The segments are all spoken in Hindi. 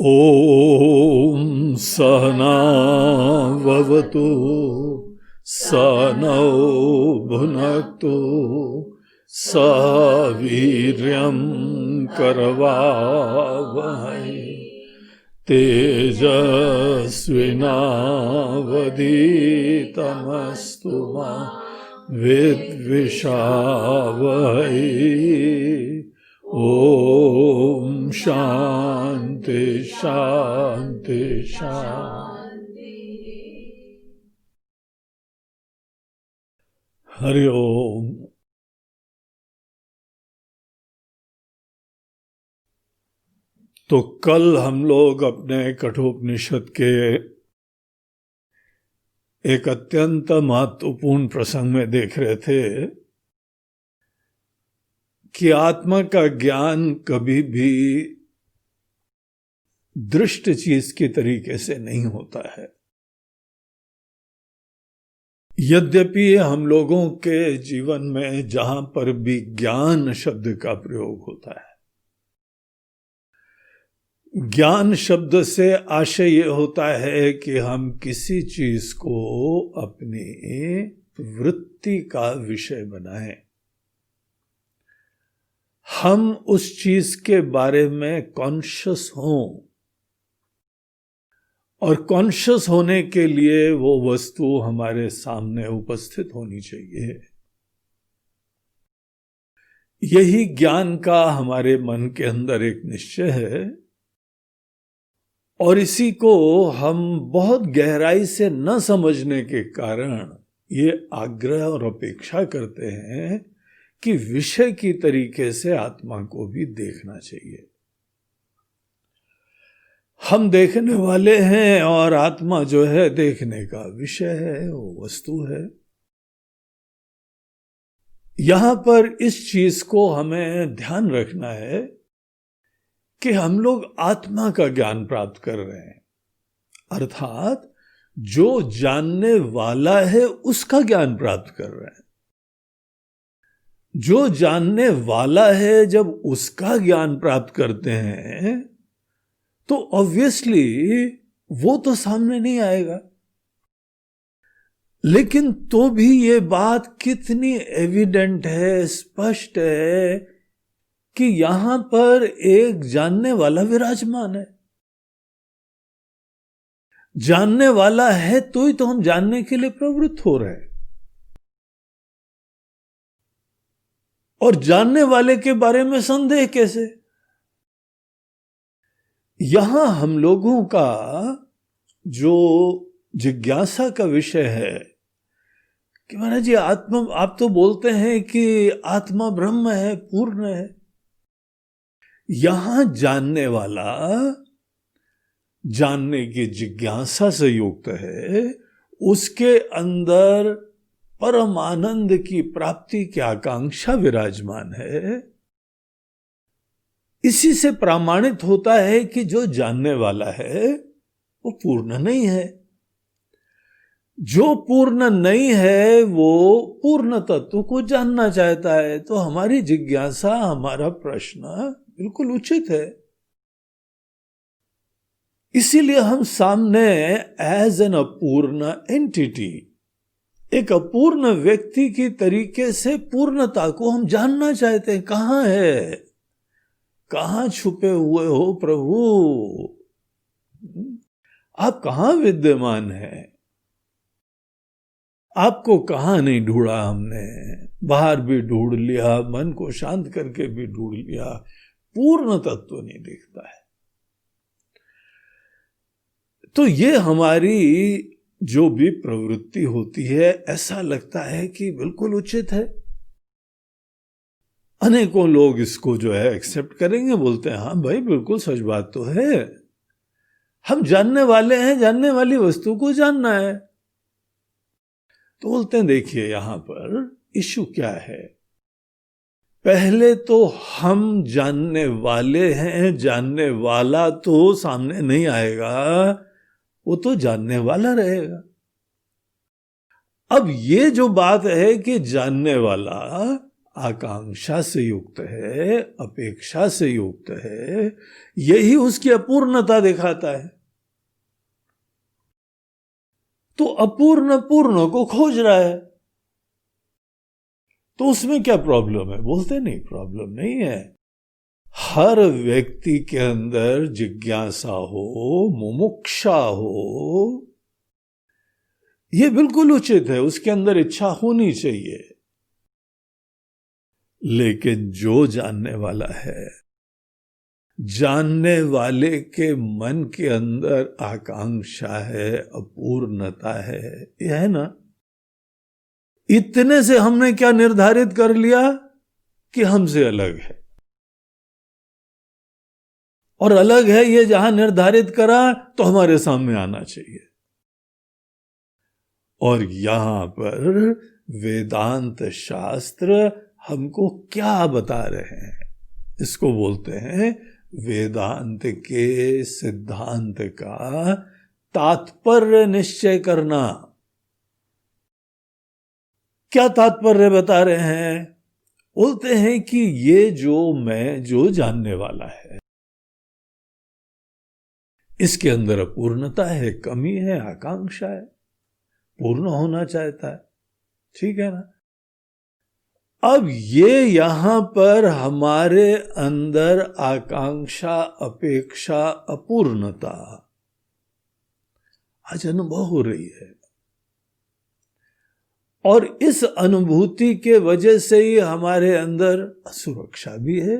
ॐ सहनाववतु सहनौ भुनक्तु सह वीर्यं करवावहै तेजस्विनावधीतमस्तु मा विद्विषावहै। ओम शांति शांति शांति। हरि ओम। तो कल हम लोग अपने कठोपनिषद के एक अत्यंत महत्वपूर्ण प्रसंग में देख रहे थे कि आत्मा का ज्ञान कभी भी दृष्ट चीज के तरीके से नहीं होता है। यद्यपि हम लोगों के जीवन में जहां पर भी ज्ञान शब्द का प्रयोग होता है, ज्ञान शब्द से आशय यह होता है कि हम किसी चीज को अपनी वृत्ति का विषय बनाएं, हम उस चीज के बारे में कॉन्शियस हों, और कॉन्शियस होने के लिए वो वस्तु हमारे सामने उपस्थित होनी चाहिए। यही ज्ञान का हमारे मन के अंदर एक निश्चय है, और इसी को हम बहुत गहराई से न समझने के कारण ये आग्रह और अपेक्षा करते हैं कि विषय की तरीके से आत्मा को भी देखना चाहिए। हम देखने वाले हैं और आत्मा जो है देखने का विषय है, वो वस्तु है। यहां पर इस चीज को हमें ध्यान रखना है कि हम लोग आत्मा का ज्ञान प्राप्त कर रहे हैं, अर्थात जो जानने वाला है उसका ज्ञान प्राप्त कर रहे हैं। जो जानने वाला है जब उसका ज्ञान प्राप्त करते हैं तो ऑब्वियसली वो तो सामने नहीं आएगा, लेकिन तो भी ये बात कितनी एविडेंट है, स्पष्ट है कि यहां पर एक जानने वाला विराजमान है। जानने वाला है तो ही तो हम जानने के लिए प्रवृत्त हो रहे हैं, और जानने वाले के बारे में संदेह कैसे? यहां हम लोगों का जो जिज्ञासा का विषय है कि महाराज जी आत्मा, आप तो बोलते हैं कि आत्मा ब्रह्म है, पूर्ण है। यहां जानने वाला जानने की जिज्ञासा से युक्त है, उसके अंदर परम आनंद की प्राप्ति की आकांक्षा विराजमान है। इसी से प्रमाणित होता है कि जो जानने वाला है वो पूर्ण नहीं है। जो पूर्ण नहीं है वो पूर्ण तत्व को जानना चाहता है। तो हमारी जिज्ञासा, हमारा प्रश्न बिल्कुल उचित है। इसीलिए हम सामने एज एन अपूर्ण एंटिटी, एक अपूर्ण व्यक्ति की तरीके से पूर्णता को हम जानना चाहते हैं। कहां है, कहां छुपे हुए हो प्रभु, आप कहां विद्यमान हैं? आपको कहां नहीं ढूंढा हमने, बाहर भी ढूंढ लिया, मन को शांत करके भी ढूंढ लिया, पूर्ण तत्व नहीं दिखता है। तो ये हमारी जो भी प्रवृत्ति होती है, ऐसा लगता है कि बिल्कुल उचित है। अनेकों लोग इसको जो है एक्सेप्ट करेंगे, बोलते हैं हाँ भाई बिल्कुल सच बात तो है, हम जानने वाले हैं, जानने वाली वस्तु को जानना है। तो बोलते हैं देखिए यहां पर इश्यू क्या है। पहले तो हम जानने वाले हैं, जानने वाला तो सामने नहीं आएगा, वो तो जानने वाला रहेगा। अब ये जो बात है कि जानने वाला आकांक्षा से युक्त है, अपेक्षा से युक्त है, यही उसकी अपूर्णता दिखाता है। तो अपूर्ण पूर्ण को खोज रहा है, तो उसमें क्या प्रॉब्लम है? बोलते नहीं, प्रॉब्लम नहीं है। हर व्यक्ति के अंदर जिज्ञासा हो, मुमुक्षा हो, यह बिल्कुल उचित है, उसके अंदर इच्छा होनी चाहिए। लेकिन जो जानने वाला है, जानने वाले के मन के अंदर आकांक्षा है, अपूर्णता है, यह है ना। इतने से हमने क्या निर्धारित कर लिया कि हमसे अलग है, और अलग है ये जहां निर्धारित करा तो हमारे सामने आना चाहिए। और यहां पर वेदांत शास्त्र हमको क्या बता रहे हैं? इसको बोलते हैं वेदांत के सिद्धांत का तात्पर्य निश्चय करना। क्या तात्पर्य बता रहे हैं? बोलते हैं कि ये जो जानने वाला है, इसके अंदर अपूर्णता है, कमी है, आकांक्षा है, पूर्ण होना चाहता है, ठीक है ना। अब ये यहां पर हमारे अंदर आकांक्षा, अपेक्षा, अपूर्णता आज अनुभव हो रही है, और इस अनुभूति के वजह से ही हमारे अंदर असुरक्षा भी है,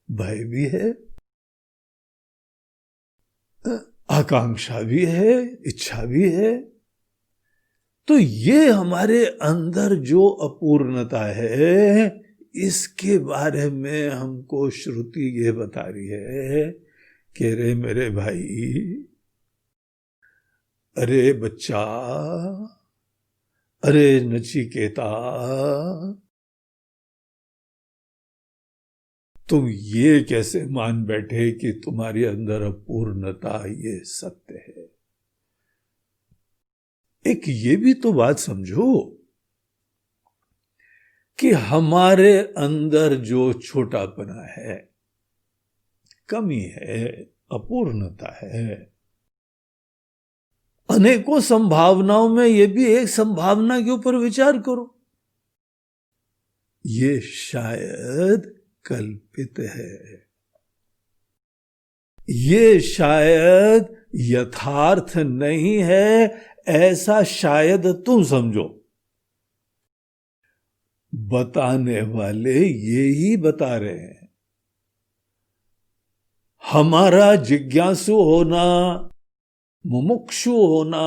भय भी है, आकांक्षा भी है, इच्छा भी है। तो ये हमारे अंदर जो अपूर्णता है, इसके बारे में हमको श्रुति ये बता रही है कि रे मेरे भाई, अरे बच्चा, अरे नचिकेता, तुम ये कैसे मान बैठे कि तुम्हारे अंदर अपूर्णता ये सत्य है? एक ये भी तो बात समझो कि हमारे अंदर जो छोटापना है, कमी है, अपूर्णता है, अनेकों संभावनाओं में ये भी एक संभावना के ऊपर विचार करो, ये शायद कल्पित है, ये शायद यथार्थ नहीं है, ऐसा शायद तुम समझो। बताने वाले ये ही बता रहे हैं। हमारा जिज्ञासु होना, मुमुक्षु होना,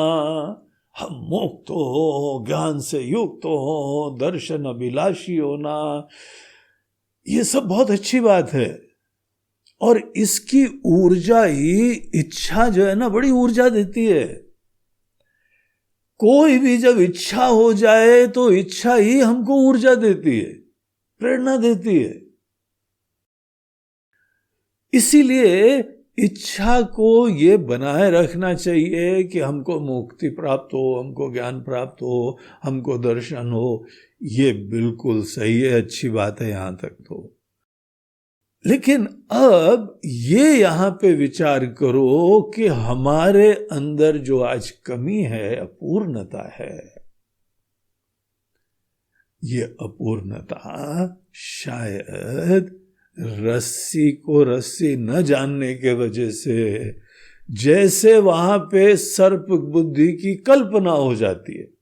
हम मुक्त हो, ज्ञान से युक्त हो, दर्शन अभिलाषी होना, ये सब बहुत अच्छी बात है। और इसकी ऊर्जा ही, इच्छा जो है ना, बड़ी ऊर्जा देती है। कोई भी जब इच्छा हो जाए तो इच्छा ही हमको ऊर्जा देती है, प्रेरणा देती है। इसीलिए इच्छा को ये बनाए रखना चाहिए कि हमको मुक्ति प्राप्त हो, हमको ज्ञान प्राप्त हो, हमको दर्शन हो। ये बिल्कुल सही है, अच्छी बात है यहां तक तो। लेकिन अब ये यहां पे विचार करो कि हमारे अंदर जो आज कमी है, अपूर्णता है, ये अपूर्णता शायद रस्सी को रस्सी न जानने के वजह से, जैसे वहां पे सर्प बुद्धि की कल्पना हो जाती है।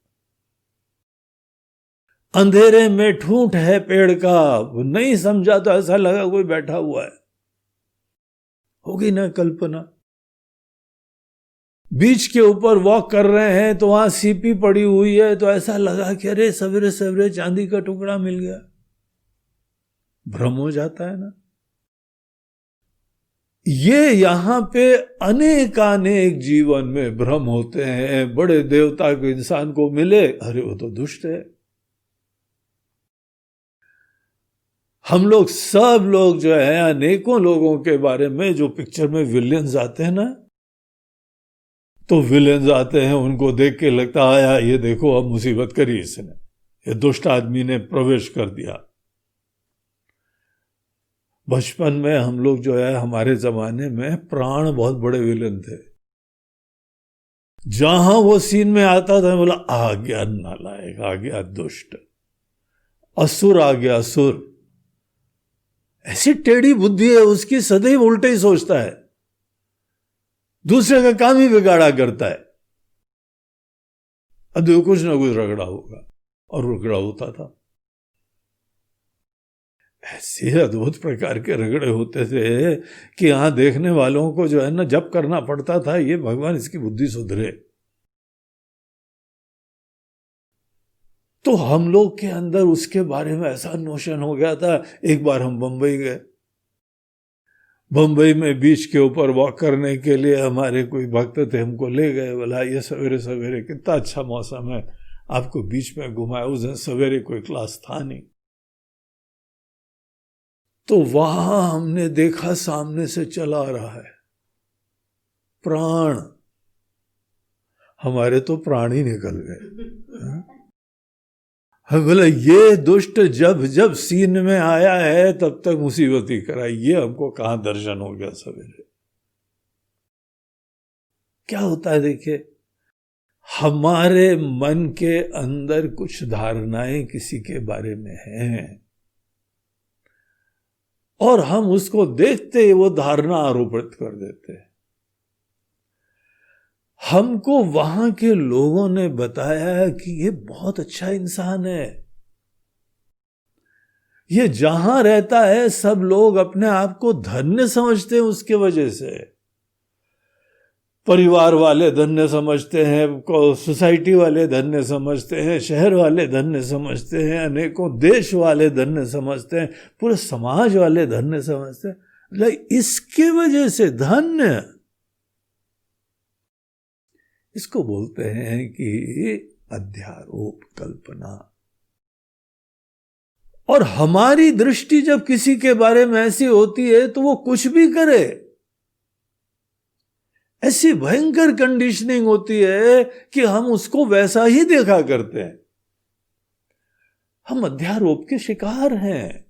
अंधेरे में ठूंठ है पेड़ का, वो नहीं समझा तो ऐसा लगा कोई बैठा हुआ है, होगी ना कल्पना। बीच के ऊपर वॉक कर रहे हैं तो वहां सीपी पड़ी हुई है, तो ऐसा लगा कि अरे सवेरे सवेरे चांदी का टुकड़ा मिल गया। भ्रम हो जाता है ना। ये यहां पे अनेकानेक जीवन में भ्रम होते हैं। बड़े देवता को इंसान को मिले, अरे वो तो दुष्ट है। हम लोग सब लोग जो है, अनेकों लोगों के बारे में जो पिक्चर में विलेन्स आते हैं ना, तो विलेन्स आते हैं, उनको देख के लगता है ये देखो अब मुसीबत करी इसने, ये दुष्ट आदमी ने प्रवेश कर दिया, बचपन में हम लोग जो है, हमारे जमाने में प्राण बहुत बड़े विलन थे। जहां वो सीन में आता था बोला आ गया नालायक, आ गया दुष्ट, असुर आ गया, असुर। ऐसी टेढ़ी बुद्धि है उसकी, सदैव उल्टे ही सोचता है, दूसरे का काम ही बिगाड़ा करता है। अब देखो कुछ ना कुछ रगड़ा होगा, और रगड़ा होता था। ऐसे अद्भुत प्रकार के रगड़े होते थे कि यहां देखने वालों को जो है ना जब करना पड़ता था, ये भगवान इसकी बुद्धि सुधरे। तो हम लोग के अंदर उसके बारे में ऐसा नोशन हो गया था। एक बार हम बंबई गए, बंबई में बीच के ऊपर वॉक करने के लिए हमारे कोई भक्त थे, हमको ले गए। बोला ये सवेरे सवेरे कितना अच्छा मौसम है, आपको बीच में घुमाए। उस दिन सवेरे कोई क्लास था नहीं, तो वहां हमने देखा सामने से चला आ रहा है प्राण। हमारे तो प्राण ही निकल गए। हम बोले ये दुष्ट जब जब सीन में आया है तब तक मुसीबत ही कराई, ये हमको कहां दर्शन हो गया सवेरे। क्या होता है देखिए, हमारे मन के अंदर कुछ धारणाएं किसी के बारे में हैं, और हम उसको देखते ही वो धारणा आरोपित कर देते हैं। हमको वहां के लोगों ने बताया कि ये बहुत अच्छा इंसान है, ये जहां रहता है सब लोग अपने आप को धन्य समझते हैं उसके वजह से। परिवार वाले धन्य समझते हैं, सोसाइटी वाले धन्य समझते हैं, शहर वाले धन्य समझते हैं, अनेकों देश वाले धन्य समझते हैं, पूरे समाज वाले धन्य समझते हैं। इसके वजह से धन्य, इसको बोलते हैं कि अध्यारोप कल्पना। और हमारी दृष्टि जब किसी के बारे में ऐसी होती है तो वो कुछ भी करे, ऐसी भयंकर कंडीशनिंग होती है कि हम उसको वैसा ही देखा करते हैं। हम अध्यारोप के शिकार हैं।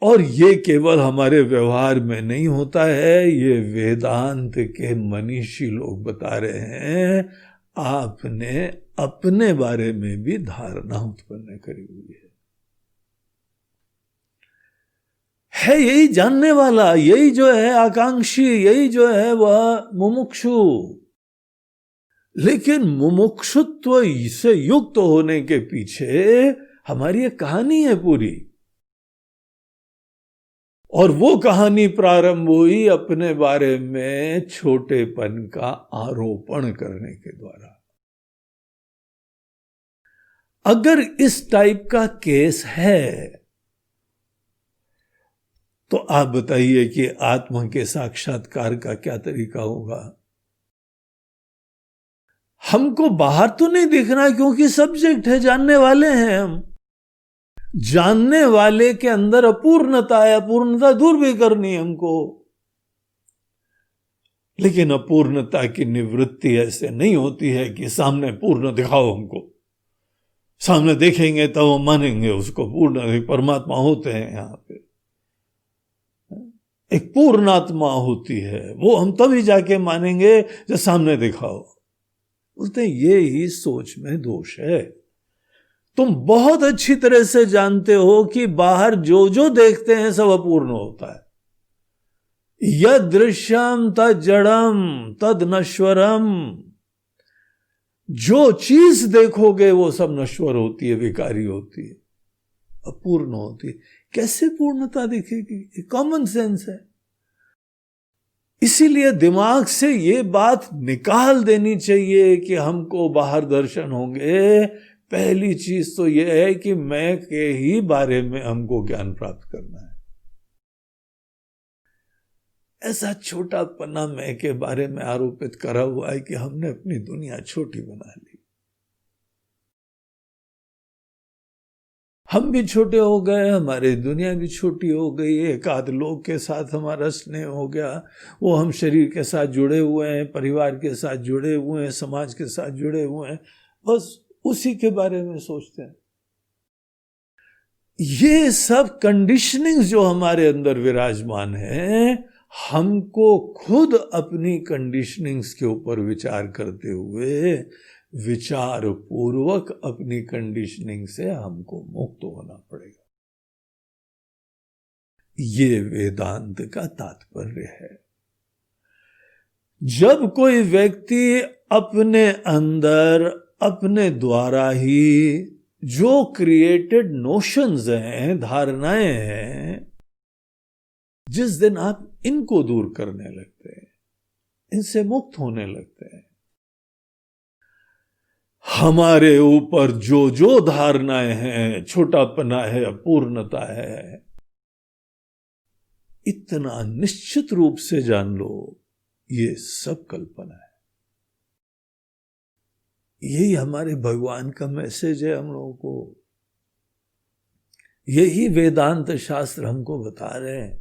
और ये केवल हमारे व्यवहार में नहीं होता है, ये वेदांत के मनीषी लोग बता रहे हैं। आपने अपने बारे में भी धारणा उत्पन्न करी हुई है यही जानने वाला, यही जो है आकांक्षी, यही जो है वह मुमुक्षु। लेकिन मुमुक्षुत्व से युक्त होने के पीछे हमारी एक कहानी है पूरी, और वो कहानी प्रारंभ हुई अपने बारे में छोटेपन का आरोपण करने के द्वारा। अगर इस टाइप का केस है तो आप बताइए कि आत्मा के साक्षात्कार का क्या तरीका होगा। हमको बाहर तो नहीं दिखना, क्योंकि सब्जेक्ट है, जानने वाले हैं हम। जानने वाले के अंदर अपूर्णता है, अपूर्णता दूर भी करनी है हमको। लेकिन अपूर्णता की निवृत्ति ऐसे नहीं होती है कि सामने पूर्ण दिखाओ हमको, सामने देखेंगे तो वो मानेंगे उसको पूर्ण। परमात्मा होते हैं यहां पे, एक पूर्णात्मा होती है, वो हम तभी जाके मानेंगे जब सामने दिखाओ। बोलते ये ही सोच में दोष है। तुम बहुत अच्छी तरह से जानते हो कि बाहर जो जो देखते हैं सब अपूर्ण होता है। यद दृश्यम तद जड़म तद नश्वरम, जो चीज देखोगे वो सब नश्वर होती है, विकारी होती है, अपूर्ण होती है। कैसे पूर्णता दिखेगी? कॉमन सेंस है। इसीलिए दिमाग से ये बात निकाल देनी चाहिए कि हमको बाहर दर्शन होंगे। पहली चीज तो यह है कि मैं के ही बारे में हमको ज्ञान प्राप्त करना है। ऐसा छोटा पन्ना मैं के बारे में आरोपित करा हुआ है कि हमने अपनी दुनिया छोटी बना ली। हम भी छोटे हो गए, हमारी दुनिया भी छोटी हो गई। एक आध लोग के साथ हमारा स्नेह हो गया, वो हम शरीर के साथ जुड़े हुए हैं, परिवार के साथ जुड़े हुए हैं, समाज के साथ जुड़े हुए हैं, बस उसी के बारे में सोचते हैं। ये सब कंडीशनिंग जो हमारे अंदर विराजमान है, हमको खुद अपनी कंडीशनिंग्स के ऊपर विचार करते हुए विचार पूर्वक अपनी कंडीशनिंग से हमको मुक्त होना पड़ेगा। ये वेदांत का तात्पर्य है। जब कोई व्यक्ति अपने अंदर अपने द्वारा ही जो क्रिएटेड नोशंस हैं, धारणाएं हैं, जिस दिन आप इनको दूर करने लगते हैं, इनसे मुक्त होने लगते हैं, हमारे ऊपर जो जो धारणाएं हैं, छोटापना है, अपूर्णता है, इतना निश्चित रूप से जान लो ये सब कल्पना है। यही हमारे भगवान का मैसेज है हम लोगों को। यही वेदांत शास्त्र हमको बता रहे हैं।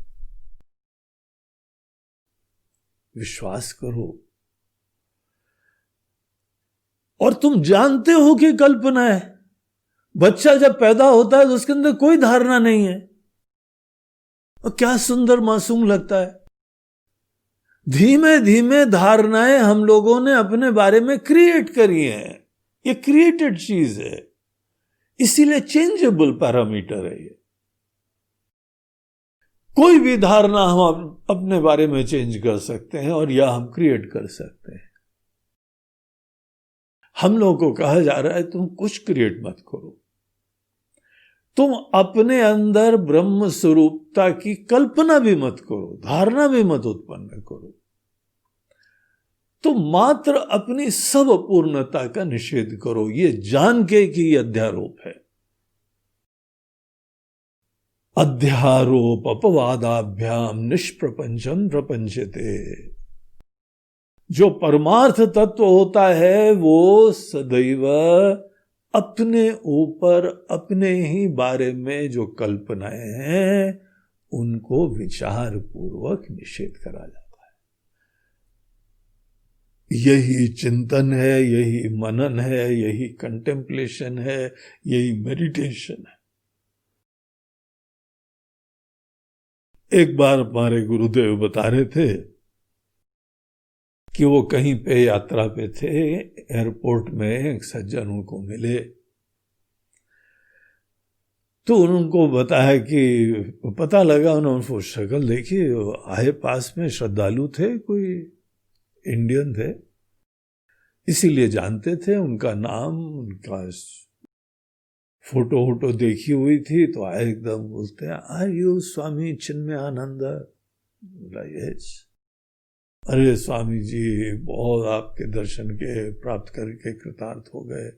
विश्वास करो। और तुम जानते हो कि कल्पना है। बच्चा जब पैदा होता है तो उसके अंदर कोई धारणा नहीं है, और क्या सुंदर मासूम लगता है। धीमे धीमे धारणाएं हम लोगों ने अपने बारे में क्रिएट करी हैं। ये क्रिएटेड चीज है, इसीलिए चेंजेबल पैरामीटर है ये। कोई भी धारणा हम अपने बारे में चेंज कर सकते हैं और या हम क्रिएट कर सकते हैं। हम लोगों को कहा जा रहा है तुम कुछ क्रिएट मत करो, तुम अपने अंदर ब्रह्म स्वरूपता की कल्पना भी मत करो, धारणा भी मत उत्पन्न करो। तुम मात्र अपनी सब अपूर्णता का निषेध करो, ये जान के कि यह अध्यारोप है। अध्यारोप अपवादाभ्याम निष्प्रपंचम प्रपंचते। जो परमार्थ तत्व होता है वो सदैव अपने ऊपर अपने ही बारे में जो कल्पनाएं हैं उनको विचार पूर्वक निषेध करा जाता है। यही चिंतन है, यही मनन है, यही कंटेम्पलेशन है, यही मेडिटेशन है। एक बार हमारे गुरुदेव बता रहे थे कि वो कहीं पे यात्रा पे थे, एयरपोर्ट में एक सज्जन उनको मिले, तो उनको बताया कि पता लगा, उन्होंने वो शक्ल देखी, आए पास में श्रद्धालु थे, कोई इंडियन थे, इसीलिए जानते थे उनका नाम, उनका फोटो वोटो देखी हुई थी। तो आए एकदम, बोलते हैं आर यू स्वामी चिन्मयानंद? बोला यस। अरे स्वामी जी, बहुत आपके दर्शन के प्राप्त करके कृतार्थ हो गए।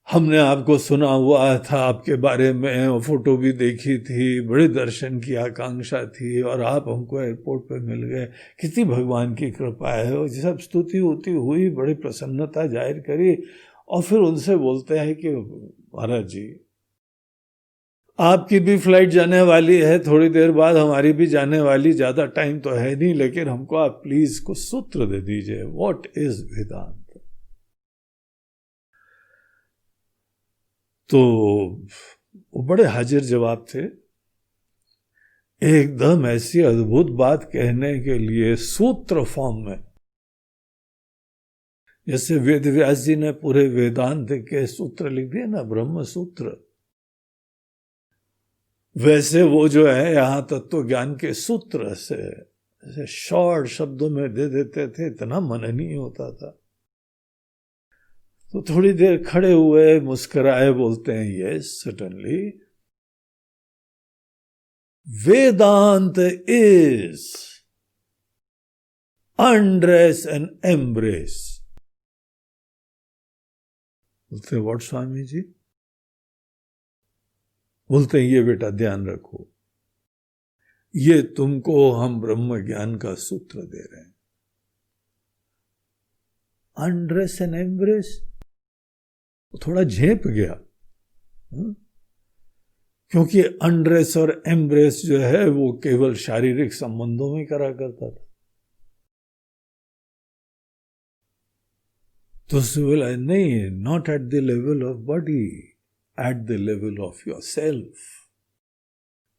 हमने आपको सुना हुआ था आपके बारे में, फोटो भी देखी थी, बड़े दर्शन की आकांक्षा थी, और आप हमको एयरपोर्ट पे मिल गए। कितनी भगवान की कृपा है। और सब स्तुति होती हुई बड़ी प्रसन्नता जाहिर करी, और फिर उनसे बोलते हैं कि महाराज जी, आपकी भी फ्लाइट जाने वाली है थोड़ी देर बाद, हमारी भी जाने वाली, ज्यादा टाइम तो है नहीं, लेकिन हमको आप प्लीज कुछ सूत्र दे दीजिए, व्हाट इज वेदांत। तो वो बड़े हाजिर जवाब थे, एकदम ऐसी अद्भुत बात कहने के लिए सूत्र फॉर्म में, जैसे वेद व्यास जी ने पूरे वेदांत के सूत्र लिख दिए ना, ब्रह्म सूत्र, वैसे वो जो है यहाँ तत्व ज्ञान के सूत्र से शॉर्ट शब्दों में दे देते थे, इतना मनन नहीं होता था। तो थोड़ी देर खड़े हुए, मुस्कुराए, बोलते हैं yes certainly, Vedanta is undress and embrace. बोलते हैं व्हाट स्वामी जी? बोलते हैं ये बेटा ध्यान रखो, ये तुमको हम ब्रह्म ज्ञान का सूत्र दे रहे हैं। अनड्रेस एंड एम्ब्रेस, थोड़ा झेप गया, क्योंकि अनड्रेस और एम्ब्रेस जो है वो केवल शारीरिक संबंधों में करा करता था। तो उसने बोला नहीं, not at the level of body, at the level of your self.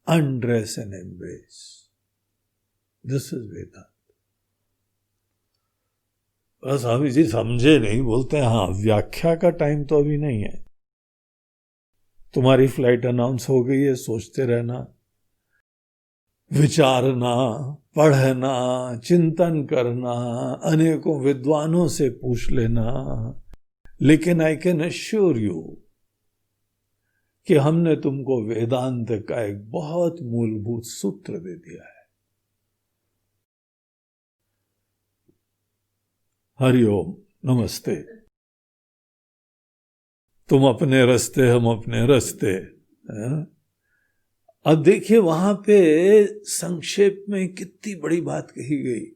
undress and embrace. This is Vedanta. Swami ji समझे नहीं, बोलते हैं हाँ व्याख्या का टाइम तो अभी नहीं है, तुम्हारी फ्लाइट अनाउंस हो गई है, सोचते रहना, विचारना, पढ़ना, चिंतन करना, अनेकों विद्वानों से पूछ लेना, लेकिन आई कैन अश्योर यू कि हमने तुमको वेदांत का एक बहुत मूलभूत सूत्र दे दिया है। हरिओम, नमस्ते। तुम अपने रास्ते, हम अपने रास्ते। अब देखिए वहां पे संक्षेप में कितनी बड़ी बात कही गई।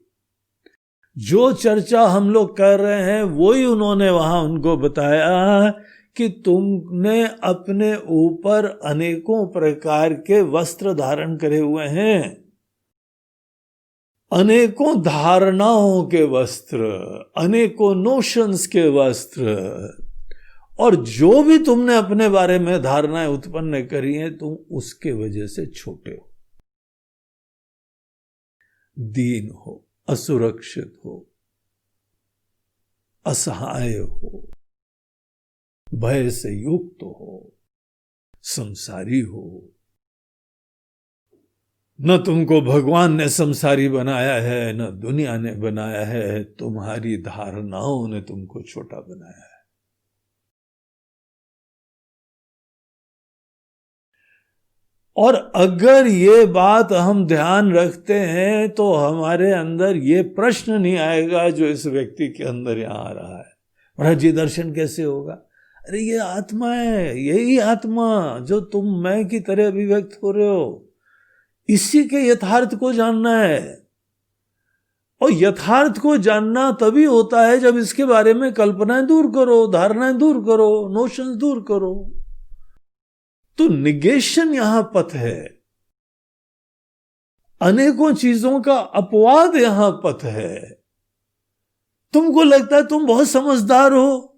जो चर्चा हम लोग कर रहे हैं वही उन्होंने वहां उनको बताया कि तुमने अपने ऊपर अनेकों प्रकार के वस्त्र धारण करे हुए हैं, अनेकों धारणाओं के वस्त्र, अनेकों नोशंस के वस्त्र, और जो भी तुमने अपने बारे में धारणाएं उत्पन्न करी हैं तुम उसके वजह से छोटे हो, दीन हो, असुरक्षित हो, असहाय हो, भय से युक्त हो, संसारी हो। न तुमको भगवान ने संसारी बनाया है, न दुनिया ने बनाया है, तुम्हारी धारणाओं ने तुमको छोटा बनाया है। और अगर ये बात हम ध्यान रखते हैं तो हमारे अंदर ये प्रश्न नहीं आएगा जो इस व्यक्ति के अंदर यहां आ रहा है, महाराज जी दर्शन कैसे होगा? अरे ये आत्मा है, यही आत्मा जो तुम मैं की तरह अभिव्यक्त हो रहे हो, इसी के यथार्थ को जानना है। और यथार्थ को जानना तभी होता है जब इसके बारे में कल्पनाएं दूर करो, धारणाएं दूर करो, नोशंस दूर करो। तो निगेशन यहां पथ है, अनेकों चीजों का अपवाद यहां पथ है। तुमको लगता है तुम बहुत समझदार हो,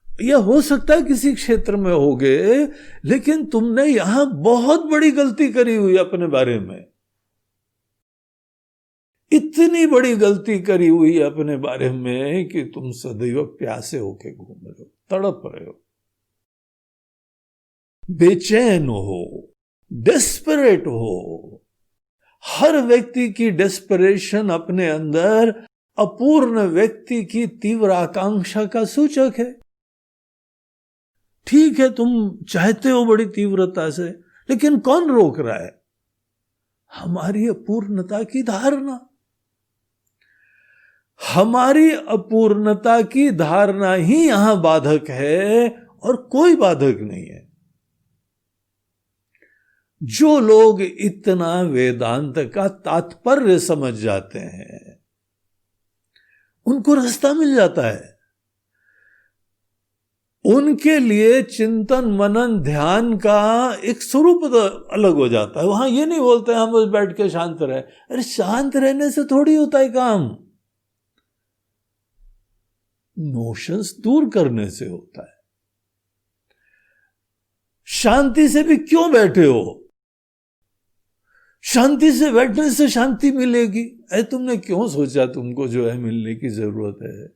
यह हो सकता है किसी क्षेत्र में होगे, लेकिन तुमने यहां बहुत बड़ी गलती करी हुई अपने बारे में, इतनी बड़ी गलती करी हुई अपने बारे में कि तुम सदैव प्यासे होके घूम रहे हो, तड़प रहे हो, बेचैन हो, डेस्परेट हो। हर व्यक्ति की डेस्परेशन अपने अंदर अपूर्ण व्यक्ति की तीव्र आकांक्षा का सूचक है। ठीक है तुम चाहते हो बड़ी तीव्रता से, लेकिन कौन रोक रहा है? हमारी अपूर्णता की धारणा। हमारी अपूर्णता की धारणा ही यहां बाधक है और कोई बाधक नहीं है। जो लोग इतना वेदांत का तात्पर्य समझ जाते हैं उनको रास्ता मिल जाता है। उनके लिए चिंतन मनन ध्यान का एक स्वरूप अलग हो जाता है। वहां ये नहीं बोलते हम बस बैठ के शांत रहे। अरे शांत रहने से थोड़ी होता है काम, नोशंस दूर करने से होता है। शांति से भी क्यों बैठे हो? शांति से बैठने से शांति मिलेगी। अरे तुमने क्यों सोचा तुमको जो है मिलने की जरूरत है?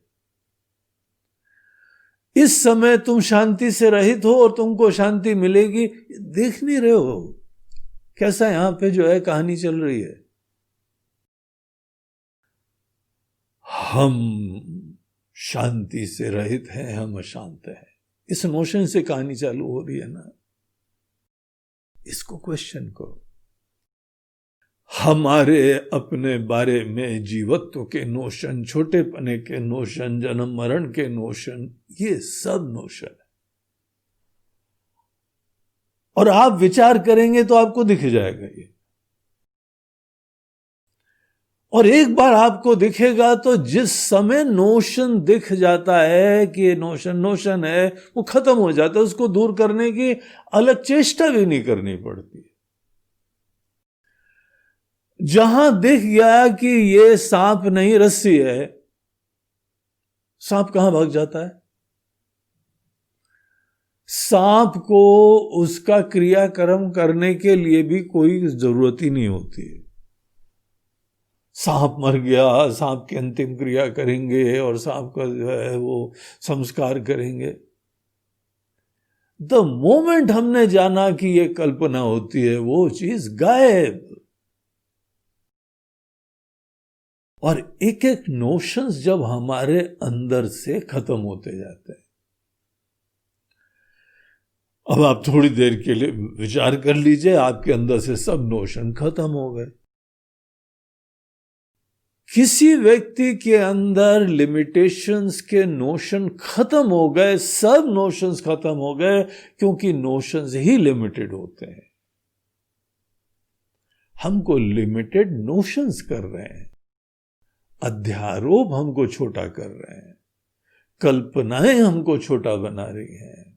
इस समय तुम शांति से रहित हो और तुमको शांति मिलेगी, देख नहीं रहे हो कैसा यहां पे जो है कहानी चल रही है। हम शांति से रहित हैं, हम अशांत हैं, इस नोशन से कहानी चालू हो रही है ना। इसको क्वेश्चन करो। हमारे अपने बारे में जीवत्व के नोशन, छोटे पने के नोशन, जन्म मरण के नोशन, ये सब नोशन है। और आप विचार करेंगे तो आपको दिख जाएगा ये। और एक बार आपको दिखेगा तो जिस समय नोशन दिख जाता है कि ये नोशन है, वो खत्म हो जाता है। उसको दूर करने की अलग चेष्टा भी नहीं करनी पड़ती। जहां दिख गया कि ये सांप नहीं रस्सी है, सांप कहां भाग जाता है? सांप को उसका क्रियाक्रम करने के लिए भी कोई जरूरत ही नहीं होती है। सांप मर गया, सांप की अंतिम क्रिया करेंगे और सांप का जो है वो संस्कार करेंगे। द मोमेंट हमने जाना कि ये कल्पना होती है, वो चीज गायब। और एक एक नोशंस जब हमारे अंदर से खत्म होते जाते हैं। अब आप थोड़ी देर के लिए विचार कर लीजिए, आपके अंदर से सब नोशन खत्म हो गए। किसी व्यक्ति के अंदर लिमिटेशंस के नोशन खत्म हो गए, सब नोशंस खत्म हो गए, क्योंकि नोशंस ही लिमिटेड होते हैं। हमको लिमिटेड नोशंस कर रहे हैं, अध्यारोप हमको छोटा कर रहे हैं, कल्पनाएं हमको छोटा बना रही हैं।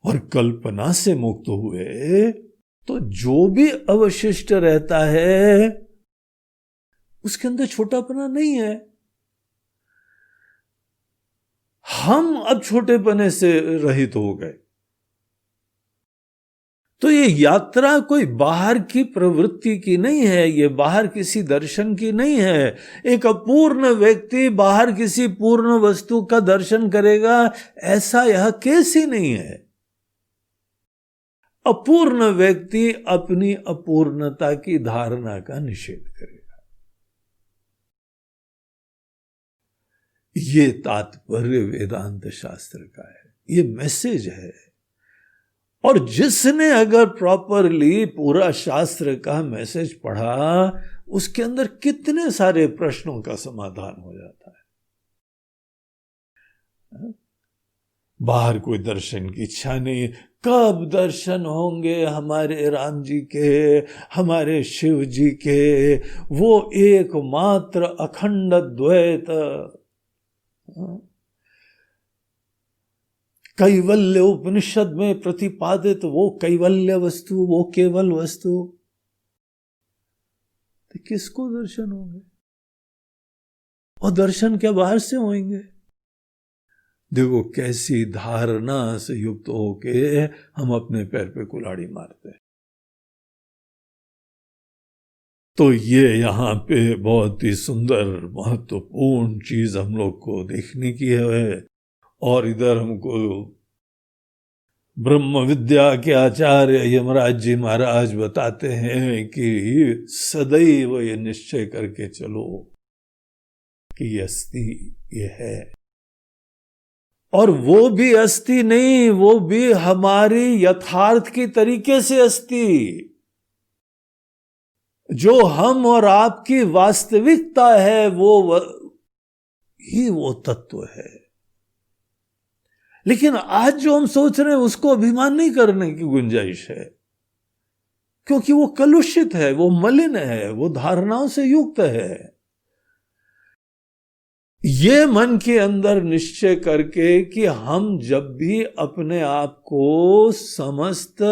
और कल्पना से मुक्त हुए तो जो भी अवशिष्ट रहता है उसके अंदर छोटापना नहीं है। हम अब छोटेपने से रहित हो गए। तो ये यात्रा कोई बाहर की प्रवृत्ति की नहीं है, ये बाहर किसी दर्शन की नहीं है। एक अपूर्ण व्यक्ति बाहर किसी पूर्ण वस्तु का दर्शन करेगा, ऐसा यह केस ही नहीं है। अपूर्ण व्यक्ति अपनी अपूर्णता की धारणा का निषेध करेगा। ये तात्पर्य वेदांत शास्त्र का है, ये मैसेज है। और जिसने अगर प्रॉपरली पूरा शास्त्र का मैसेज पढ़ा, उसके अंदर कितने सारे प्रश्नों का समाधान हो जाता है। बाहर कोई दर्शन की इच्छा नहीं। कब दर्शन होंगे हमारे राम जी के, हमारे शिव जी के? वो एकमात्र अखंड द्वैत, कैवल्य उपनिषद में प्रतिपादित वो कैवल्य वस्तु, वो केवल वस्तु, तो किसको दर्शन होंगे? और दर्शन क्या बाहर से होंगे? देखो कैसी धारणा से युक्त होके हम अपने पैर पे कुल्हाड़ी मारते हैं। तो ये यहाँ पे बहुत ही सुंदर महत्वपूर्ण चीज हम लोग को देखने की है। और इधर हमको ब्रह्म विद्या के आचार्य यमराज जी महाराज बताते हैं कि सदैव ये निश्चय करके चलो कि ये अस्थि ये है। और वो भी अस्थि नहीं, वो भी हमारी यथार्थ की तरीके से अस्थि, जो हम और आपकी वास्तविकता है वो ही वो तत्व है। लेकिन आज जो हम सोच रहे हैं उसको अभिमान नहीं करने की गुंजाइश है, क्योंकि वो कलुषित है, वो मलिन है, वो धारणाओं से युक्त है। ये मन के अंदर निश्चय करके कि हम जब भी अपने आप को समस्त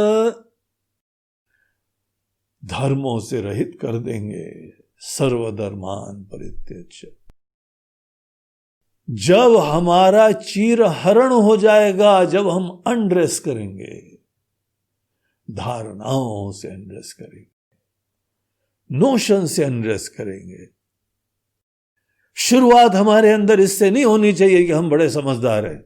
धर्मों से रहित कर देंगे, सर्वधर्मान परित्यज्य, जब हमारा चीर हरण हो जाएगा, जब हम अनड्रेस करेंगे, धारणाओं से अनड्रेस करेंगे, नोशन से अनड्रेस करेंगे। शुरुआत हमारे अंदर इससे नहीं होनी चाहिए कि हम बड़े समझदार हैं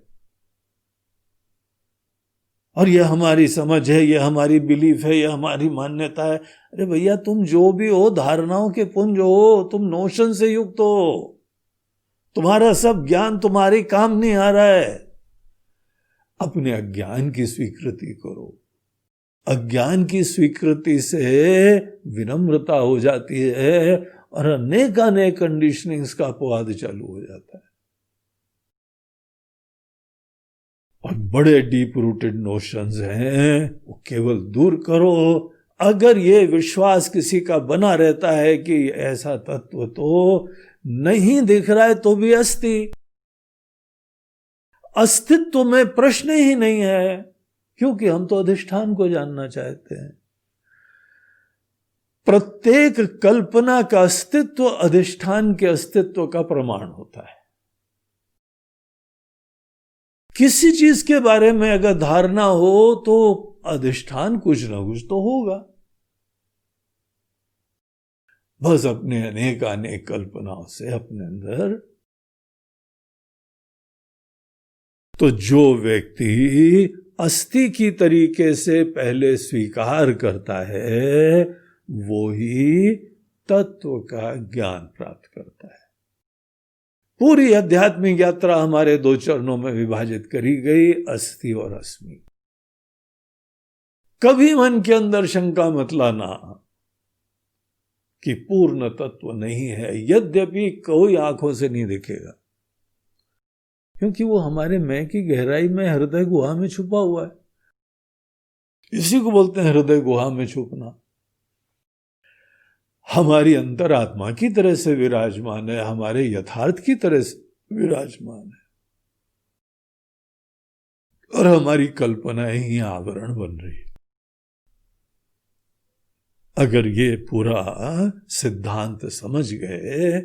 और ये हमारी समझ है, ये हमारी बिलीफ है, ये हमारी मान्यता है। अरे भैया, तुम जो भी हो, धारणाओं के पुंज हो, तुम नोशन से युक्त हो, तुम्हारा सब ज्ञान तुम्हारे काम नहीं आ रहा है। अपने अज्ञान की स्वीकृति करो। अज्ञान की स्वीकृति से विनम्रता हो जाती है और अनेक कंडीशनिंग्स का अपवाद चालू हो जाता है। और बड़े डीप रूटेड नोशंस हैं, वो केवल दूर करो। अगर ये विश्वास किसी का बना रहता है कि ऐसा तत्व तो नहीं दिख रहा है, तो भी अस्तित्व में प्रश्न ही नहीं है, क्योंकि हम तो अधिष्ठान को जानना चाहते हैं। प्रत्येक कल्पना का अस्तित्व अधिष्ठान के अस्तित्व का प्रमाण होता है। किसी चीज के बारे में अगर धारणा हो तो अधिष्ठान कुछ ना कुछ तो होगा। बस अपने अनेक अनेक कल्पनाओं से अपने अंदर। तो जो व्यक्ति अस्थि की तरीके से पहले स्वीकार करता है वो ही तत्व का ज्ञान प्राप्त करता है। पूरी आध्यात्मिक यात्रा हमारे 2 चरणों में विभाजित करी गई, अस्थि और अस्मि। कभी मन के अंदर शंका मत लाना कि पूर्ण तत्व नहीं है, यद्यपि कोई आंखों से नहीं दिखेगा, क्योंकि वो हमारे मैं की गहराई में हृदय गुहा में छुपा हुआ है। इसी को बोलते हैं हृदय गुहा में छुपना। हमारी अंतरात्मा की तरह से विराजमान है, हमारे यथार्थ की तरह से विराजमान है, और हमारी कल्पनाएं ही आवरण बन रही है। अगर ये पूरा सिद्धांत समझ गए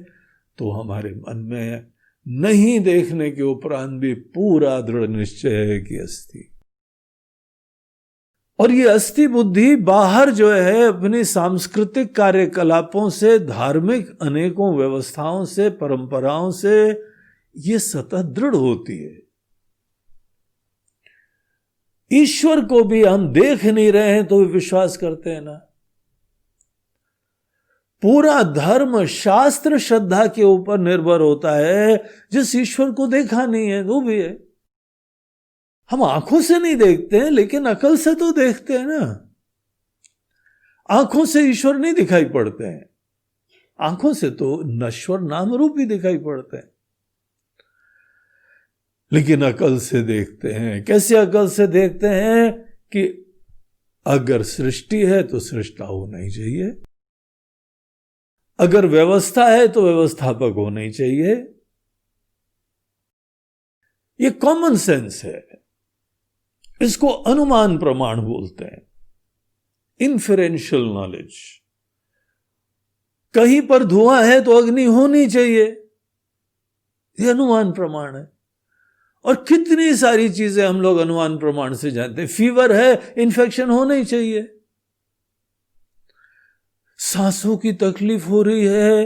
तो हमारे मन में नहीं देखने के उपरांत भी पूरा दृढ़ निश्चय है कि अस्थि। और ये अस्थि बुद्धि बाहर जो है अपनी सांस्कृतिक कार्यकलापों से, धार्मिक अनेकों व्यवस्थाओं से, परंपराओं से ये सतत दृढ़ होती है। ईश्वर को भी हम देख नहीं रहे हैं तो विश्वास करते हैं ना। पूरा धर्म शास्त्र श्रद्धा के ऊपर निर्भर होता है। जिस ईश्वर को देखा नहीं है वो भी है। हम आंखों से नहीं देखते हैं लेकिन अकल से तो देखते हैं ना। आंखों से ईश्वर नहीं दिखाई पड़ते हैं, आंखों से तो नश्वर नाम रूप ही दिखाई पड़ते हैं, लेकिन अकल से देखते हैं। कैसे अकल से देखते हैं कि अगर सृष्टि है तो सृष्टा होना ही चाहिए, अगर व्यवस्था है तो व्यवस्थापक होना ही चाहिए। ये कॉमन सेंस है, इसको अनुमान प्रमाण बोलते हैं, इन्फेरेंशियल नॉलेज। कहीं पर धुआं है तो अग्नि होनी चाहिए, ये अनुमान प्रमाण है। और कितनी सारी चीजें हम लोग अनुमान प्रमाण से जानते हैं। फीवर है, इन्फेक्शन होना ही चाहिए। सांसों की तकलीफ हो रही है,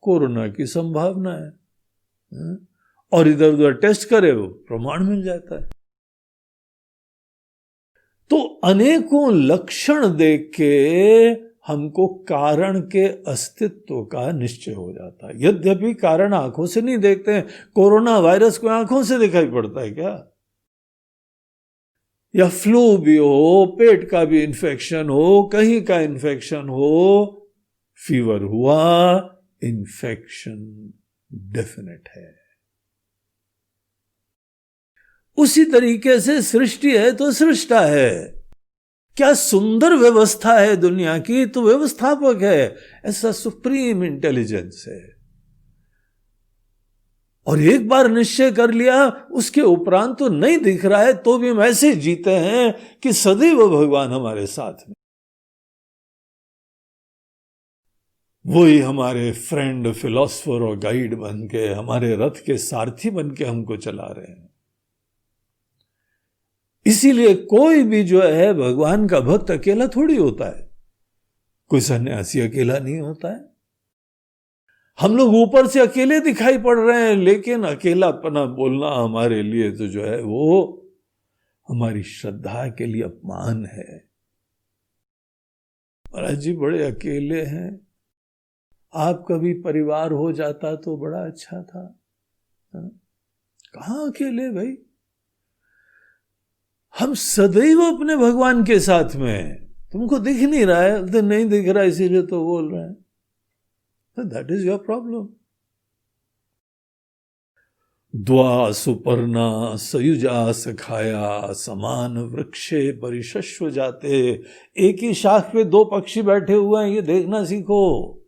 कोरोना की संभावना है, और इधर उधर टेस्ट करे वो प्रमाण मिल जाता है। तो अनेकों लक्षण देख के हमको कारण के अस्तित्व का निश्चय हो जाता है। यद्यपि कारण आंखों से नहीं देखते हैं। कोरोना वायरस को आंखों से दिखाई पड़ता है क्या? या फ्लू भी हो, पेट का भी इन्फेक्शन हो, कहीं का इन्फेक्शन हो, फीवर हुआ, इन्फेक्शन डेफिनेट है। उसी तरीके से सृष्टि है तो सृष्टा है। क्या सुंदर व्यवस्था है दुनिया की, तो व्यवस्थापक है, ऐसा सुप्रीम इंटेलिजेंस है। और एक बार निश्चय कर लिया, उसके उपरांत तो नहीं दिख रहा है तो भी हम ऐसे जीते हैं कि सदैव भगवान हमारे साथ में, वही हमारे फ्रेंड, फिलॉसफर और गाइड बन के, हमारे रथ के सारथी बन के हमको चला रहे हैं। इसीलिए कोई भी जो है भगवान का भक्त अकेला थोड़ी होता है, कोई सन्यासी अकेला नहीं होता है। हम लोग ऊपर से अकेले दिखाई पड़ रहे हैं, लेकिन अकेलापना बोलना हमारे लिए तो जो है वो हमारी श्रद्धा के लिए अपमान है। महाराज जी बड़े अकेले हैं, आपका भी परिवार हो जाता तो बड़ा अच्छा था। कहां अकेले भाई? हम सदैव अपने भगवान के साथ में हैं। तुमको दिख नहीं रहा है तो नहीं दिख रहा इसीलिए तो बोल रहे हैं, तो दैट इज योर प्रॉब्लम। द्वा सुपर्णा सयुजा सखाया समान वृक्षे परिशस्व जाते। एक ही शाख पे 2 पक्षी बैठे हुए हैं, ये देखना सीखो।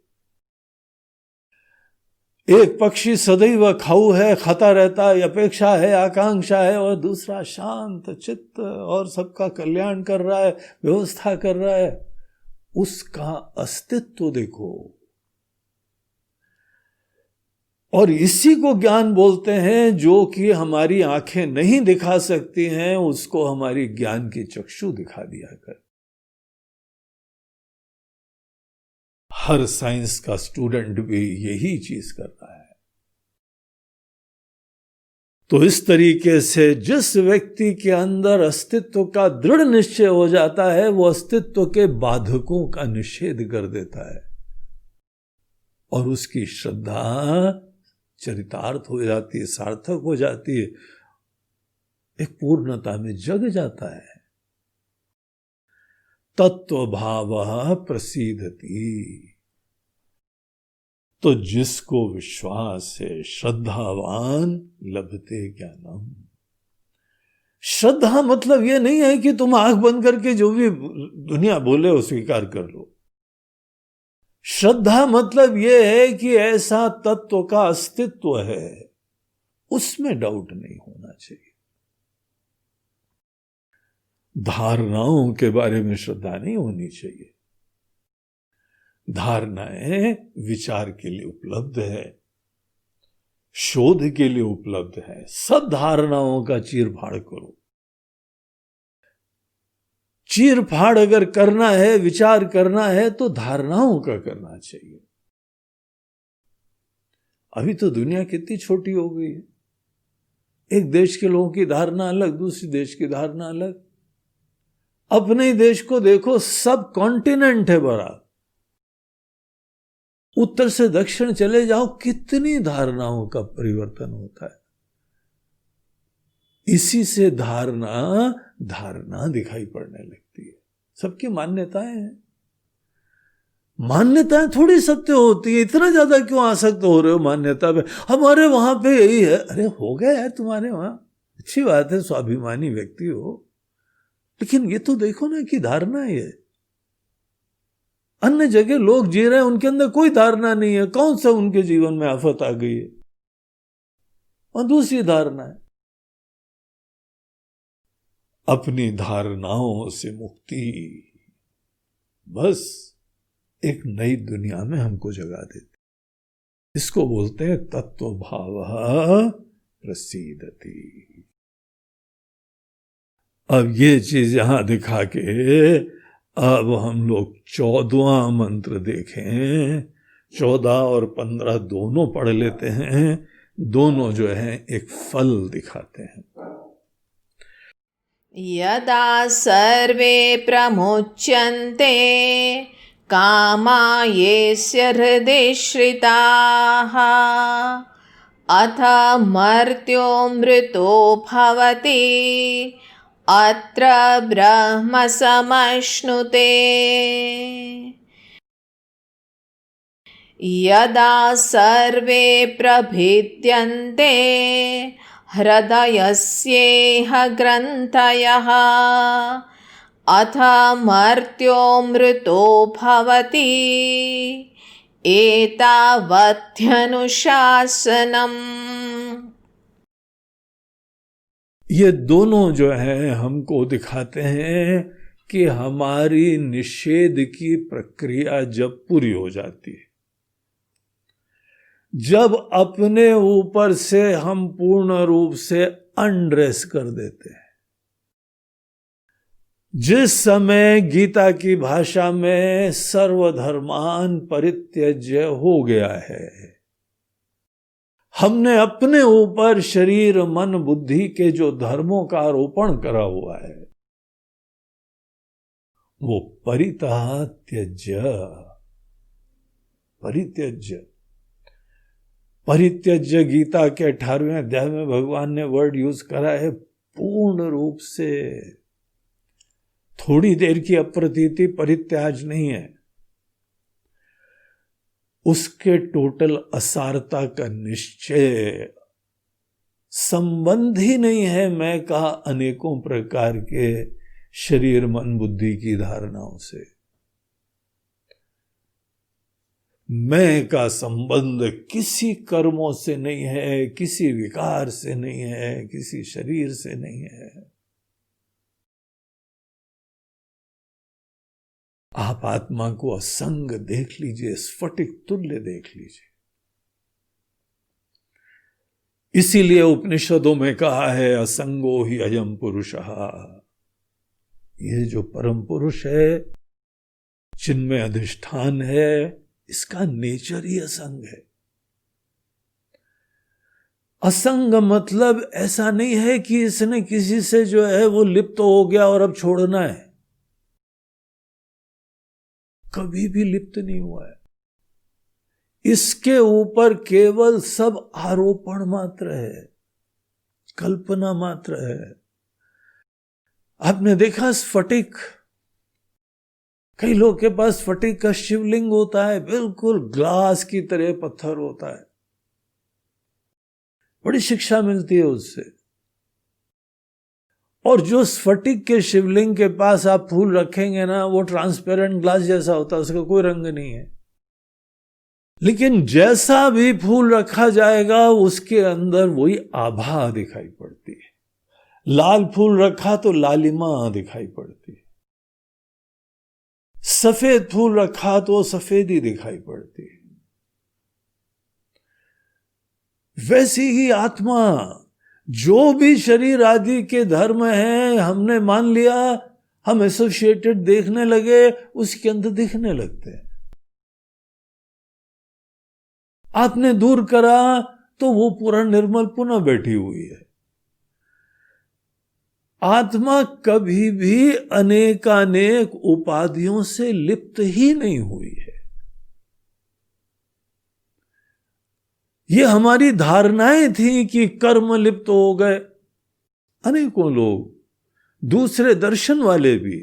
एक पक्षी सदैव खाऊ है, खाता रहता है, अपेक्षा है, आकांक्षा है, और दूसरा शांत चित्त और सबका कल्याण कर रहा है, व्यवस्था कर रहा है। उसका अस्तित्व देखो। और इसी को ज्ञान बोलते हैं, जो कि हमारी आंखें नहीं दिखा सकती हैं, उसको हमारी ज्ञान की चक्षु दिखा दिया कर। हर साइंस का स्टूडेंट भी यही चीज कर रहा है। तो इस तरीके से जिस व्यक्ति के अंदर अस्तित्व का दृढ़ निश्चय हो जाता है, वो अस्तित्व के बाधकों का निषेध कर देता है और उसकी श्रद्धा चरितार्थ हो जाती है, सार्थक हो जाती है, एक पूर्णता में जग जाता है। तत्व भाव प्रसीदति। तो जिसको विश्वास है, श्रद्धावान लभते ज्ञानम। श्रद्धा मतलब ये नहीं है कि तुम आंख बंद करके जो भी दुनिया बोले वो स्वीकार कर लो। श्रद्धा मतलब ये है कि ऐसा तत्व का अस्तित्व है, उसमें डाउट नहीं होना चाहिए। धारणाओं के बारे में श्रद्धा नहीं होनी चाहिए। धारणाएं विचार के लिए उपलब्ध है, शोध के लिए उपलब्ध है। सब धारणाओं का चीर फाड़ करो। चीर फाड़ अगर करना है, विचार करना है, तो धारणाओं का करना चाहिए। अभी तो दुनिया कितनी छोटी हो गई है। एक देश के लोगों की धारणा अलग, दूसरे देश की धारणा अलग। अपने देश को देखो, सब कॉन्टिनेंट है बड़ा। उत्तर से दक्षिण चले जाओ, कितनी धारणाओं का परिवर्तन होता है। इसी से धारणा दिखाई पड़ने लगती है। सबकी मान्यताएं हैं। मान्यताएं थोड़ी सत्य होती है। इतना ज्यादा क्यों आसक्त हो रहे हो मान्यता पे? हमारे वहां पे यही है। अरे हो गया यार तुम्हारे वहां, अच्छी बात है, स्वाभिमानी व्यक्ति हो, लेकिन ये तो देखो ना कि धारणा है। अन्य जगह लोग जी रहे हैं, उनके अंदर कोई धारणा नहीं है। कौन सा उनके जीवन में आफत आ गई है? और दूसरी धारणा है। अपनी धारणाओं से मुक्ति बस एक नई दुनिया में हमको जगा देती। इसको बोलते हैं तत्व भाव प्रसीदति। अब ये चीज यहां दिखा के अब हम लोग 14वां मंत्र देखें। 14 और 15 दोनों पढ़ लेते हैं। दोनों जो है एक फल दिखाते हैं। यदा सर्वे प्रमुच्यन्ते कामा येस्य हृदि श्रिताः अथ मर्त्यो मृतो भवति अत्र ब्रह्म समश्नुते। यदा सर्वे प्रभिद्यन्ते हृदयस्येह ग्रन्थयः अथ मर्त्यो मृतो भवति एतावत्यनुशासनम्। ये दोनों जो है हमको दिखाते हैं कि हमारी निषेध की प्रक्रिया जब पूरी हो जाती है, जब अपने ऊपर से हम पूर्ण रूप से अनड्रेस कर देते हैं, जिस समय गीता की भाषा में सर्वधर्मान परित्यज्य हो गया है, हमने अपने ऊपर शरीर मन बुद्धि के जो धर्मों का आरोपण करा हुआ है वो परितः त्यज्य। परित्यज्य गीता के 18वें अध्याय में भगवान ने वर्ड यूज करा है पूर्ण रूप से। थोड़ी देर की अप्रतीति परित्याज नहीं है, उसके टोटल असारता का निश्चय। संबंध ही नहीं है मैं कहा अनेकों प्रकार के शरीर मन बुद्धि की धारणाओं से। मैं का संबंध किसी कर्मों से नहीं है, किसी विकार से नहीं है, किसी शरीर से नहीं है। आप आत्मा को असंग देख लीजिए, स्फटिक तुल्य देख लीजिए। इसीलिए उपनिषदों में कहा है असंगो ही अयम पुरुषः, ये जो परम पुरुष है, जिनमें अधिष्ठान है, इसका नेचर ही असंग है। असंग मतलब ऐसा नहीं है कि इसने किसी से जो है वो लिप्त हो गया और अब छोड़ना है, कभी भी लिप्त नहीं हुआ है। इसके ऊपर केवल सब आरोपण मात्र है, कल्पना मात्र है। आपने देखा स्फटिक, कई लोग के पास स्फटिक का शिवलिंग होता है, बिल्कुल ग्लास की तरह पत्थर होता है, बड़ी शिक्षा मिलती है उससे। और जो स्फटिक के शिवलिंग के पास आप फूल रखेंगे ना, वो ट्रांसपेरेंट ग्लास जैसा होता है, उसका कोई रंग नहीं है। लेकिन जैसा भी फूल रखा जाएगा उसके अंदर वही आभा दिखाई पड़ती है। लाल फूल रखा तो लालिमा दिखाई पड़ती है, सफेद फूल रखा तो सफेदी दिखाई पड़ती है। वैसी ही आत्मा, जो भी शरीर आदि के धर्म हैं, हमने मान लिया, हम एसोसिएटेड देखने लगे, उसके अंदर दिखने लगते हैं। आपने दूर करा तो वो पूरा निर्मल पुनः बैठी हुई है। आत्मा कभी भी अनेकानेक उपाधियों से लिप्त ही नहीं हुई है। ये हमारी धारणाएं थी कि कर्म लिप्त हो गए। अनेकों लोग, दूसरे दर्शन वाले भी,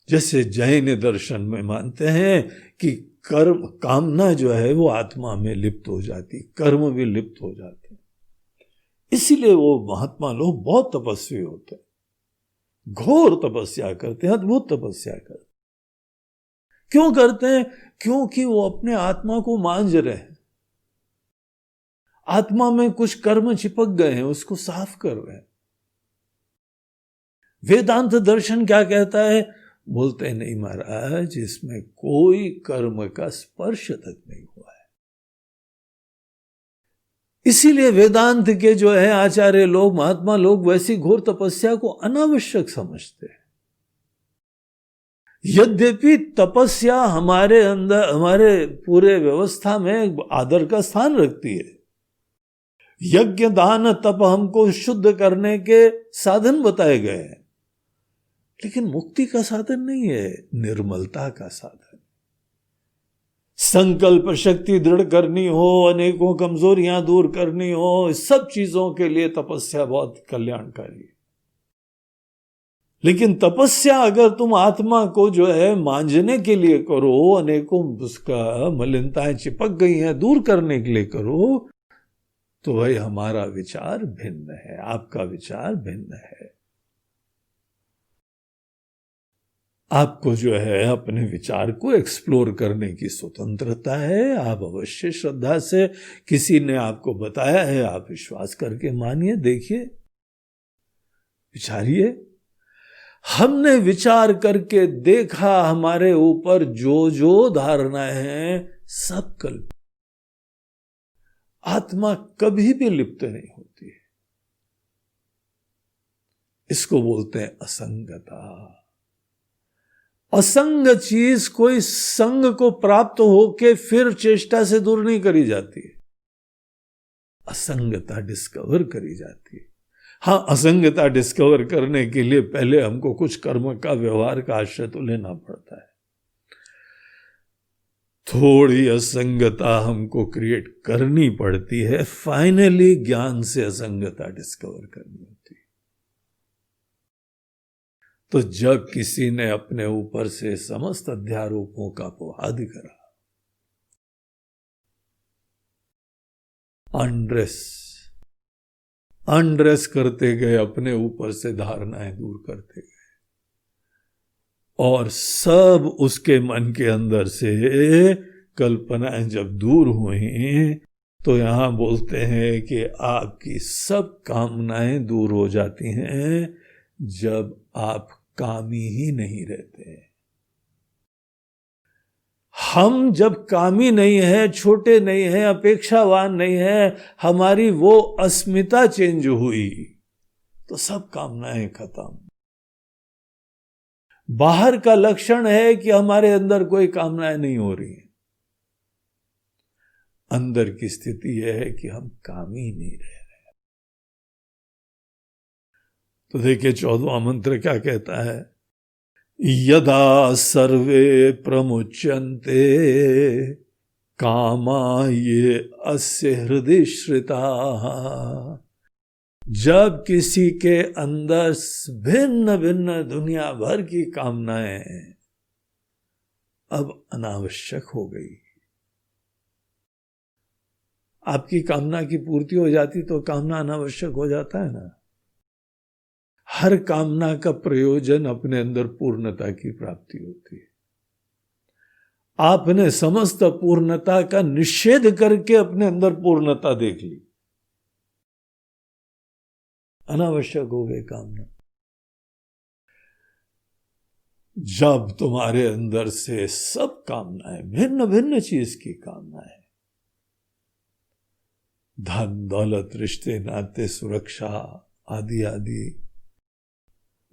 जैसे जैन दर्शन में मानते हैं कि कर्म, कामना जो है वो आत्मा में लिप्त हो जाती, कर्म भी लिप्त हो जाते। इसीलिए वो महात्मा लोग बहुत तपस्वी होते हैं, घोर तपस्या करते हैं, अद्भुत तपस्या करते हैं। क्यों करते हैं? क्योंकि वो अपने आत्मा को मांझ रहे हैं, आत्मा में कुछ कर्म चिपक गए हैं, उसको साफ कर रहे हैं। वेदांत दर्शन क्या कहता है? बोलते हैं नहीं महाराज, इसमें कोई कर्म का स्पर्श तक नहीं हुआ है। इसीलिए वेदांत के जो है आचार्य लोग, महात्मा लोग, वैसी घोर तपस्या को अनावश्यक समझते हैं। यद्यपि तपस्या हमारे अंदर, हमारे पूरे व्यवस्था में आदर का स्थान रखती है। यज्ञ दान तप हमको शुद्ध करने के साधन बताए गए हैं, लेकिन मुक्ति का साधन नहीं है, निर्मलता का साधन। संकल्प शक्ति दृढ़ करनी हो, अनेकों कमजोरियां दूर करनी हो, इस सब चीजों के लिए तपस्या बहुत कल्याणकारी है। लेकिन तपस्या अगर तुम आत्मा को जो है मांझने के लिए करो, अनेकों उसका मलिनताएं चिपक गई हैं दूर करने के लिए करो, तो भाई हमारा विचार भिन्न है, आपका विचार भिन्न है। आपको जो है अपने विचार को एक्सप्लोर करने की स्वतंत्रता है। आप अवश्य श्रद्धा से, किसी ने आपको बताया है, आप विश्वास करके मानिए, देखिए, विचारिए। हमने विचार करके देखा, हमारे ऊपर जो जो धारणाएं हैं सब कल्पित। आत्मा कभी भी लिप्त नहीं होती है। इसको बोलते हैं असंगता। असंग चीज कोई संग को प्राप्त होके फिर चेष्टा से दूर नहीं करी जाती है, असंगता डिस्कवर करी जाती है। हाँ, असंगता डिस्कवर करने के लिए पहले हमको कुछ कर्म का, व्यवहार का आश्रय तो लेना पड़ता है। थोड़ी असंगता हमको क्रिएट करनी पड़ती है, फाइनली ज्ञान से असंगता डिस्कवर करनी होती है। तो जब किसी ने अपने ऊपर से समस्त अध्यारोपों का अपवाद करा, अनड्रेस करते गए, अपने ऊपर से धारणाएं दूर करते गए, और सब उसके मन के अंदर से कल्पनाएं जब दूर हुई, तो यहां बोलते हैं कि आपकी सब कामनाएं दूर हो जाती हैं जब आप कामी ही नहीं रहते। हम जब कामी नहीं है, छोटे नहीं है, अपेक्षावान नहीं है, हमारी वो अस्मिता चेंज हुई तो सब कामनाएं खत्म। बाहर का लक्षण है कि हमारे अंदर कोई कामनाएं नहीं हो रही हैं, अंदर की स्थिति यह है कि हम कामी नहीं रह रहे। तो देखिए 14वां मंत्र क्या कहता है, यदा सर्वे प्रमुच्यन्ते कामा ये अस्य हृदय श्रिता। जब किसी के अंदर भिन्न भिन्न दुनिया भर की कामनाएं अब अनावश्यक हो गई। आपकी कामना की पूर्ति हो जाती तो कामना अनावश्यक हो जाता है ना। हर कामना का प्रयोजन अपने अंदर पूर्णता की प्राप्ति होती है। आपने समस्त पूर्णता का निषेध करके अपने अंदर पूर्णता देख ली, अनावश्यक हो गई कामना। जब तुम्हारे अंदर से सब कामनाएं, भिन्न भिन्न चीज की कामनाएं, धन दौलत, रिश्ते नाते, सुरक्षा आदि आदि,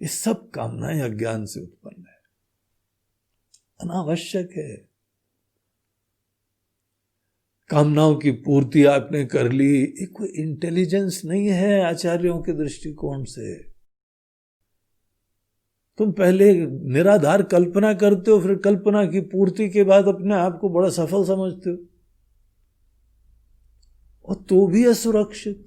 ये सब कामनाएं अज्ञान से उत्पन्न है, अनावश्यक है। कामनाओं की पूर्ति आपने कर ली, ये कोई इंटेलिजेंस नहीं है आचार्यों के दृष्टिकोण से। तुम पहले निराधार कल्पना करते हो, फिर कल्पना की पूर्ति के बाद अपने आप को बड़ा सफल समझते हो, और तो भी असुरक्षित।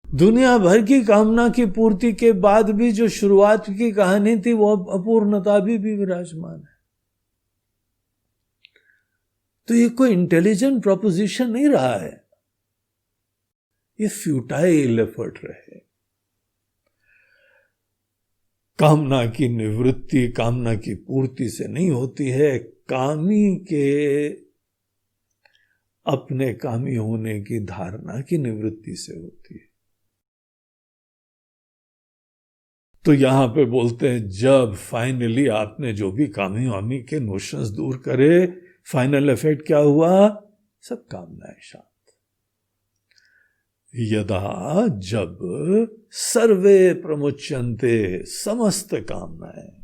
दुनिया भर की कामना की पूर्ति के बाद भी जो शुरुआत की कहानी थी वो अपूर्णता भी विराजमान है। तो ये कोई इंटेलिजेंट प्रोपोजिशन नहीं रहा है, ये फ्यूटाइल एफर्ट रहे। कामना की निवृत्ति कामना की पूर्ति से नहीं होती है, कामी के अपने कामी होने की धारणा की निवृत्ति से होती है। तो यहां पे बोलते हैं जब फाइनली आपने जो भी कामी वामी के नोशंस दूर करे, फाइनल इफेक्ट क्या हुआ, सब कामनाएं शांत। यदा जब सर्वे प्रमुच्यन्ते, समस्त कामनाएं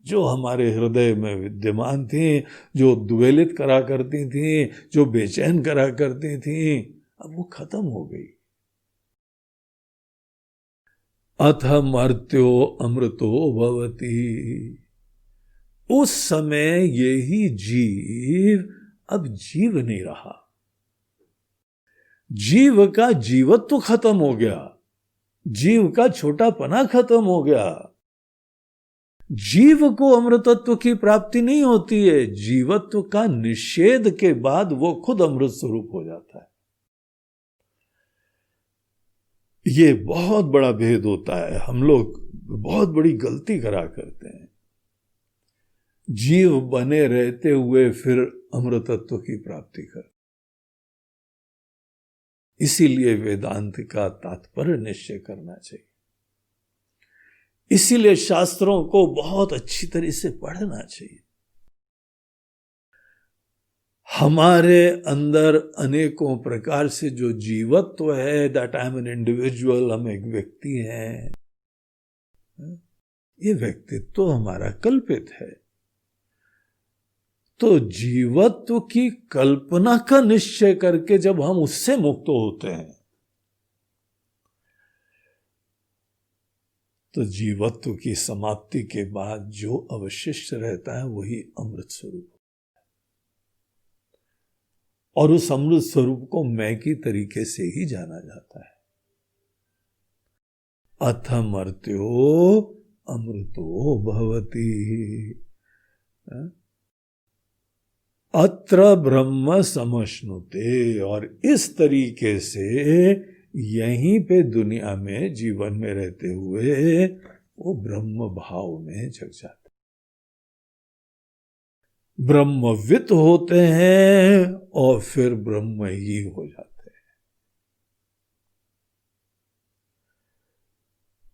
जो हमारे हृदय में विद्यमान थी, जो द्वेलित करा करती थी, जो बेचैन करा करती थी, अब वो खत्म हो गई। अथ मर्त्यो अमृतो भवति, उस समय यही जीव अब जीव नहीं रहा, जीव का जीवत्व खत्म हो गया, जीव का छोटापना खत्म हो गया। जीव को अमृतत्व की प्राप्ति नहीं होती है, जीवत्व का निषेध के बाद वो खुद अमृत स्वरूप हो जाता है। ये बहुत बड़ा भेद होता है, हम लोग बहुत बड़ी गलती करा करते हैं। जीव बने रहते हुए फिर अमृतत्व की प्राप्ति कर। इसीलिए वेदांत का तात्पर्य निश्चय करना चाहिए, इसीलिए शास्त्रों को बहुत अच्छी तरह से पढ़ना चाहिए। हमारे अंदर अनेकों प्रकार से जो जीवत्व है, that I am an individual, हम एक व्यक्ति हैं, ये व्यक्तित्व तो हमारा कल्पित है। तो जीवत्व की कल्पना का निश्चय करके जब हम उससे मुक्त होते हैं तो जीवत्व की समाप्ति के बाद जो अवशिष्ट रहता है वही अमृत स्वरूप, और उस अमृत स्वरूप को मैं की तरीके से ही जाना जाता है। अथ मर्त्यो अमृतो भवति, अत्र ब्रह्म समश्नुते, और इस तरीके से यहीं पे दुनिया में जीवन में रहते हुए वो ब्रह्म भाव में जग जाते, ब्रह्मवित होते हैं और फिर ब्रह्म ही हो जाते हैं।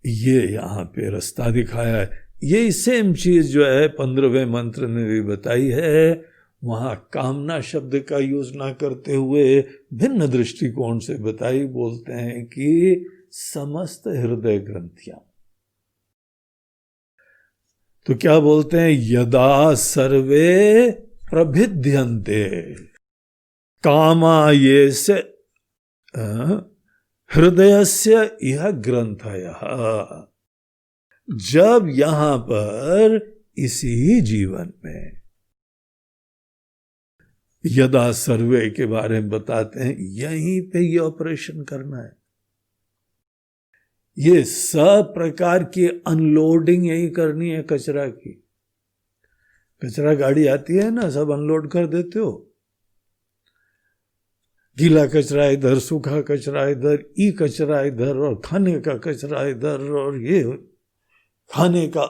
ये यहां पे रास्ता दिखाया है। यही सेम चीज जो है 15वें मंत्र में भी बताई है, वहां कामना शब्द का यूज ना करते हुए भिन्न दृष्टिकोण से बताई। बोलते हैं कि समस्त हृदय ग्रंथियां। तो क्या बोलते हैं, यदा सर्वे प्रभिद्यन्ते कामा ये से हृदयस्य यह ग्रंथयः। जब यहां पर इसी जीवन में यदा सर्वे के बारे में बताते हैं, यहीं पे ये ऑपरेशन करना है। ये सब प्रकार की अनलोडिंग यही करनी है कचरा की। कचरा गाड़ी आती है ना, सब अनलोड कर देते हो। गीला कचरा इधर, सूखा कचरा इधर, ई कचरा इधर, और खाने का कचरा इधर, और ये खाने का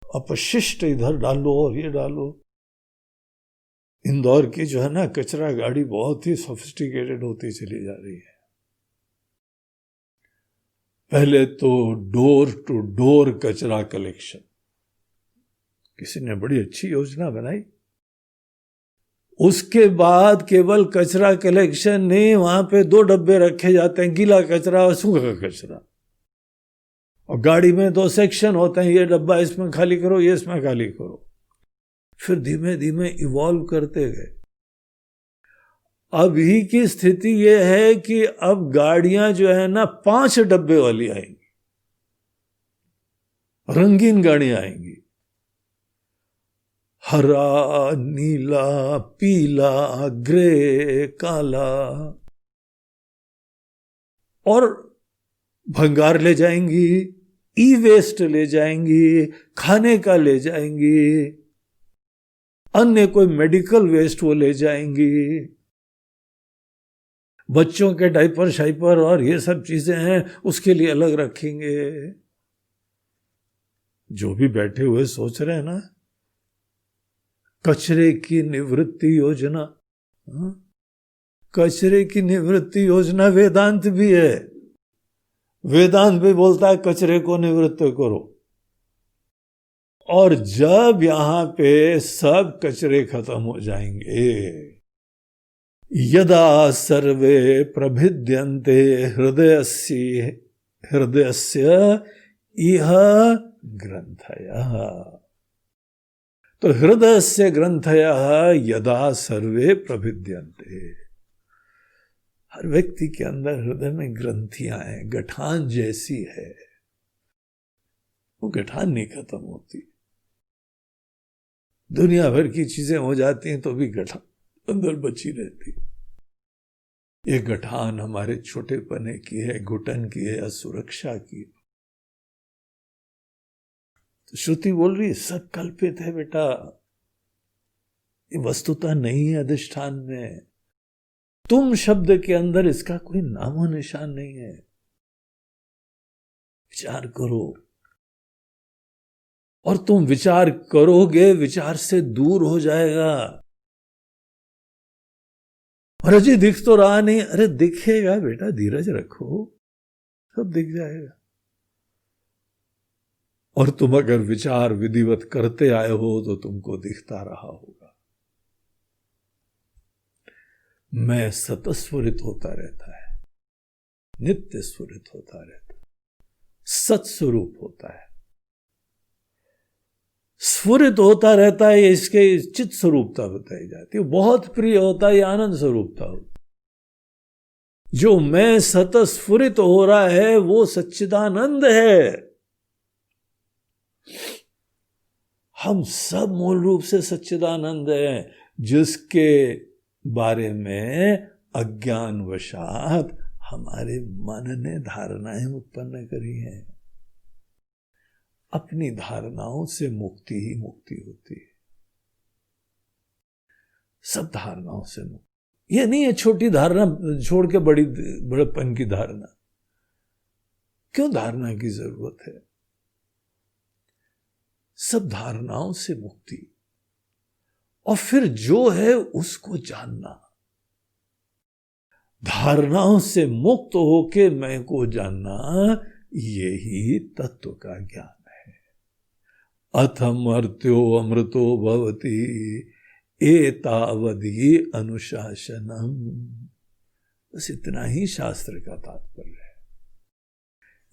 अपशिष्ट इधर डालो और ये डालो। इंदौर की जो है ना कचरा गाड़ी बहुत ही सोफिस्टिकेटेड होती चली जा रही है। पहले तो डोर टू डोर कचरा कलेक्शन, किसी ने बड़ी अच्छी योजना बनाई। उसके बाद केवल कचरा कलेक्शन नहीं, वहां पे 2 डब्बे रखे जाते हैं, गीला कचरा और सूखा कचरा। और गाड़ी में 2 सेक्शन होते हैं, ये डब्बा इसमें खाली करो, ये इसमें खाली करो। फिर धीमे धीमे इवॉल्व करते गए। अभी की स्थिति यह है कि अब गाड़ियां जो है ना 5 डब्बे वाली आएंगी, रंगीन गाड़ियां आएंगी, हरा, नीला, पीला, ग्रे, काला, और भंगार ले जाएंगी, ई वेस्ट ले जाएंगी, खाने का ले जाएंगी, अन्य कोई मेडिकल वेस्ट वो ले जाएंगी, बच्चों के डायपर शाइपर और ये सब चीजें हैं उसके लिए अलग रखेंगे। जो भी बैठे हुए सोच रहे हैं ना, कचरे की निवृत्ति योजना, कचरे की निवृत्ति योजना वेदांत भी है। वेदांत भी बोलता है कचरे को निवृत्त करो। और जब यहां पे सब कचरे खत्म हो जाएंगे, यदा सर्वे प्रभिद्यन्ते हृदयस्य इह ग्रंथयः। तो हृदयस्य ग्रंथयः यदा सर्वे प्रभिद्यन्ते। हर व्यक्ति के अंदर हृदय में ग्रंथियां हैं, गठान जैसी है। वो गठान नहीं खत्म होती। दुनिया भर की चीजें हो जाती हैं तो भी गठान अंदर बची रहती। ये गठान हमारे छोटेपने की है, घुटन की है या सुरक्षा की। तो श्रुति बोल रही है सब कल्पित है बेटा, ये वस्तुतः नहीं है अधिष्ठान में। तुम शब्द के अंदर इसका कोई नामो निशान नहीं है। विचार करो, और तुम विचार करोगे, विचार से दूर हो जाएगा। और अजी दिख तो रहा नहीं, अरे दिखेगा बेटा, धीरज रखो, सब दिख जाएगा। और तुम अगर विचार विधिवत करते आए हो तो तुमको दिखता रहा होगा। मैं सतस्फुरित होता रहता है, नित्य स्फुरित होता रहता है, सत्स्वरूप होता है, स्फुरित होता रहता है। इसके चित्त स्वरूपता बताई जाती है। बहुत प्रिय होता है, आनंद स्वरूपता होता है। जो मैं सतस्फुरित हो रहा है वो सच्चिदानंद है। हम सब मूल रूप से सच्चिदानंद हैं, जिसके बारे में अज्ञानवशात हमारे मन ने धारणाएं उत्पन्न करी हैं। अपनी धारणाओं से मुक्ति ही मुक्ति होती है। सब धारणाओं से मुक्ति। यह नहीं है छोटी धारणा छोड़ के बड़ेपन की धारणा। क्यों धारणा की जरूरत है? सब धारणाओं से मुक्ति, और फिर जो है उसको जानना। धारणाओं से मुक्त होके मैं को जानना, यही तत्व का ज्ञान है। अथमर्त्यो अमृतो भवति एतावदि अनुशासनम। बस इतना ही शास्त्र का तात्पर्य है।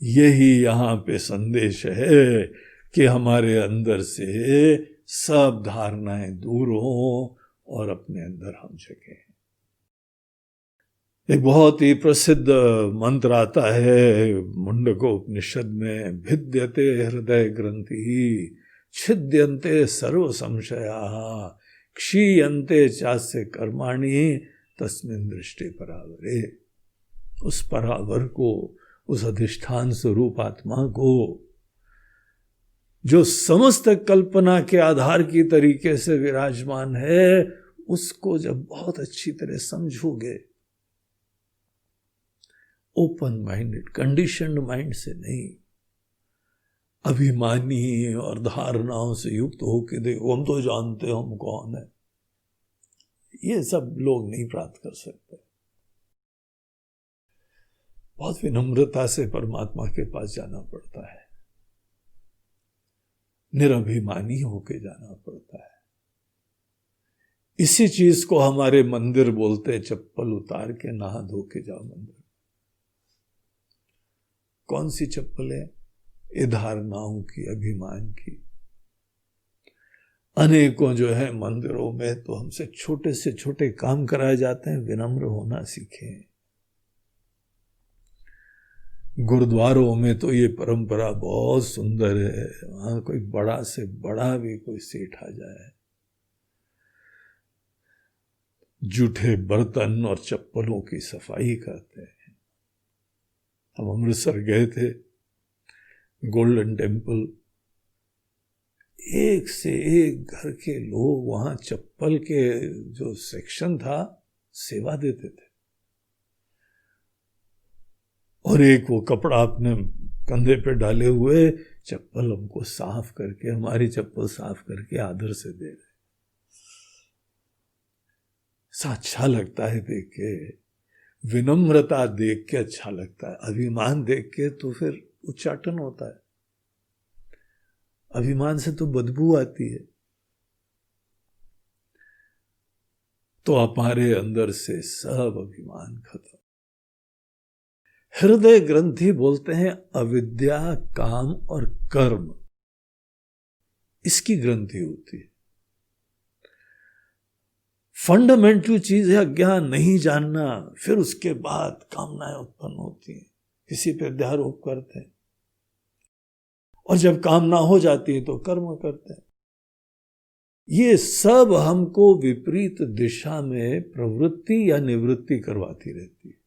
यही यहाँ पे संदेश है कि हमारे अंदर से सब धारणाएं दूर हो और अपने अंदर हम जगें। एक बहुत ही प्रसिद्ध मंत्र आता है मुंडकोपनिषद में, भिद्यते हृदय ग्रंथि छिद्यन्ते सर्व संशयाः क्षीयन्ते चास्य कर्माणि तस्मिन् दृष्टि परावरे। उस परावर को, उस अधिष्ठान स्वरूप आत्मा को, जो समस्त कल्पना के आधार की तरीके से विराजमान है, उसको जब बहुत अच्छी तरह समझोगे, ओपन माइंडेड, कंडीशनड माइंड से नहीं, अभिमानी और धारणाओं से युक्त होके देखो हम तो जानते हो हम कौन है, ये सब लोग नहीं प्राप्त कर सकते। बहुत विनम्रता से परमात्मा के पास जाना पड़ता है, निरभिमानी होके जाना पड़ता है। इसी चीज को हमारे मंदिर बोलते हैं, चप्पल उतार के नहा धो के जाओ मंदिर। कौन सी चप्पल है? ये धारणाओं की, अभिमान की। अनेकों जो है मंदिरों में तो हमसे छोटे से छोटे काम कराए जाते हैं, विनम्र होना सीखें। गुरुद्वारों में तो ये परंपरा बहुत सुंदर है, वहां कोई बड़ा से बड़ा भी कोई सेठ आ जाए, जूठे बर्तन और चप्पलों की सफाई करते हैं। हम अमृतसर गए थे, गोल्डन टेम्पल, एक से एक घर के लोग वहां चप्पल के जो सेक्शन था सेवा देते थे, और एक वो कपड़ा अपने कंधे पे डाले हुए चप्पल हमको साफ करके, हमारी चप्पल साफ करके आदर से दे रहे। सा अच्छा लगता है देख के, विनम्रता देख के अच्छा लगता है। अभिमान देख के तो फिर उच्चाटन होता है, अभिमान से तो बदबू आती है। तो हमारे अंदर से सब अभिमान खत्म। हृदय ग्रंथि बोलते हैं अविद्या, काम और कर्म, इसकी ग्रंथि होती है। फंडामेंटल चीज है अज्ञान, नहीं जानना, फिर उसके बाद कामनाएं उत्पन्न होती हैं, किसी पे अध्यारोप करते हैं, और जब कामना हो जाती है तो कर्म करते हैं। ये सब हमको विपरीत दिशा में प्रवृत्ति या निवृत्ति करवाती रहती है।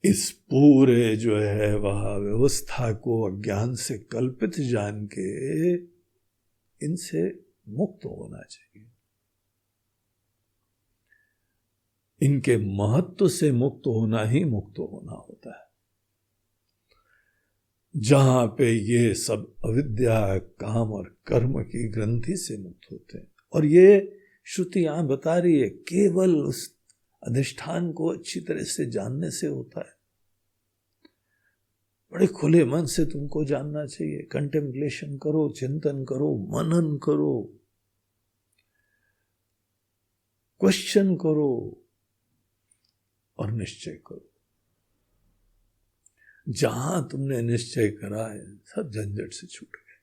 इस पूरे जो है वह व्यवस्था को अज्ञान से कल्पित जान के इनसे मुक्त होना चाहिए। इनके महत्व से मुक्त होना ही मुक्त होना होता है। जहां पे ये सब अविद्या, काम और कर्म की ग्रंथि से मुक्त होते हैं, और ये श्रुति यहां बता रही है केवल उस अधिष्ठान को अच्छी तरह से जानने से होता है। बड़े खुले मन से तुमको जानना चाहिए। कंटेम्पलेशन करो, चिंतन करो, मनन करो, क्वेश्चन करो और निश्चय करो। जहां तुमने निश्चय करा है सब झंझट से छूट गए।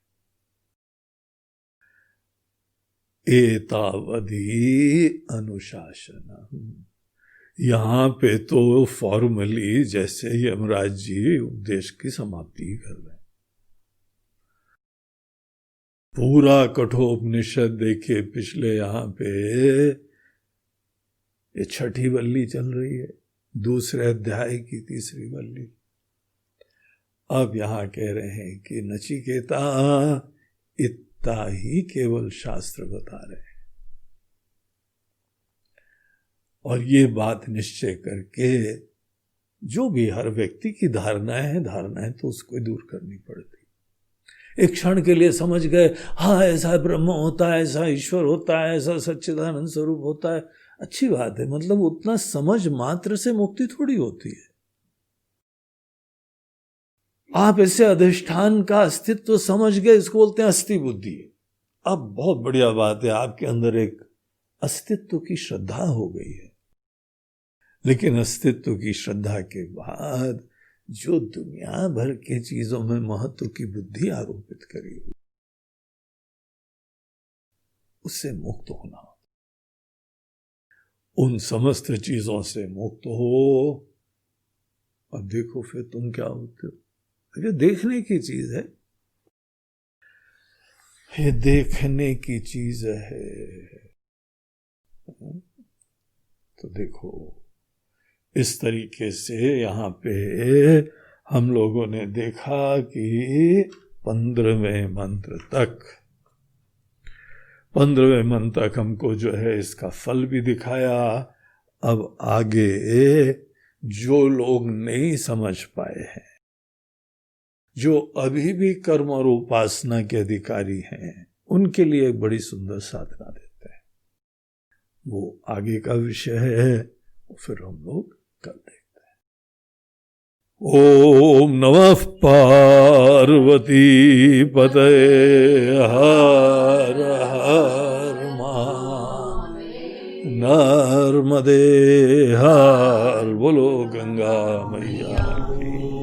एतावधि अनुशासनम, यहां पे तो फॉर्मली जैसे यमराज जी उपदेश की समाप्ति कर रहे हैं। पूरा कठोपनिषद देखिए, पिछले यहां पे ये छठी वल्ली चल रही है, दूसरे अध्याय की तीसरी वल्ली। अब यहां कह रहे हैं कि नचिकेता, इतना ही केवल शास्त्र बता रहे हैं, और ये बात निश्चय करके जो भी हर व्यक्ति की धारणाएं तो उसको दूर करनी पड़ती। एक क्षण के लिए समझ गए, हाँ ऐसा ब्रह्म होता है, ऐसा ईश्वर होता है, ऐसा सच्चिदानंद स्वरूप होता है, अच्छी बात है, मतलब उतना समझ मात्र से मुक्ति थोड़ी होती है। आप ऐसे अधिष्ठान का अस्तित्व समझ गए, इसको बोलते हैं अस्थि बुद्धि। अब बहुत बढ़िया बात है, आपके अंदर एक अस्तित्व की श्रद्धा हो गई है। लेकिन अस्तित्व की श्रद्धा के बाद जो दुनिया भर के चीजों में महत्व की बुद्धि आरोपित करी हुई, उससे मुक्त होना, उन समस्त चीजों से मुक्त हो। अब देखो फिर तुम क्या होते हो। ये देखने की चीज है, ये देखने की चीज है। तो देखो इस तरीके से यहाँ पे हम लोगों ने देखा कि 15वें मंत्र तक, 15वें मंत्र तक हमको जो है इसका फल भी दिखाया। अब आगे जो लोग नहीं समझ पाए हैं, जो अभी भी कर्म और उपासना के अधिकारी हैं, उनके लिए एक बड़ी सुंदर साधना देते हैं। वो आगे का विषय है, फिर हम लोग कल देखते हैं। ओम नमः पार्वती पतये हर हर महादेव। नर्मदे हर, बोलो गंगा मैया की।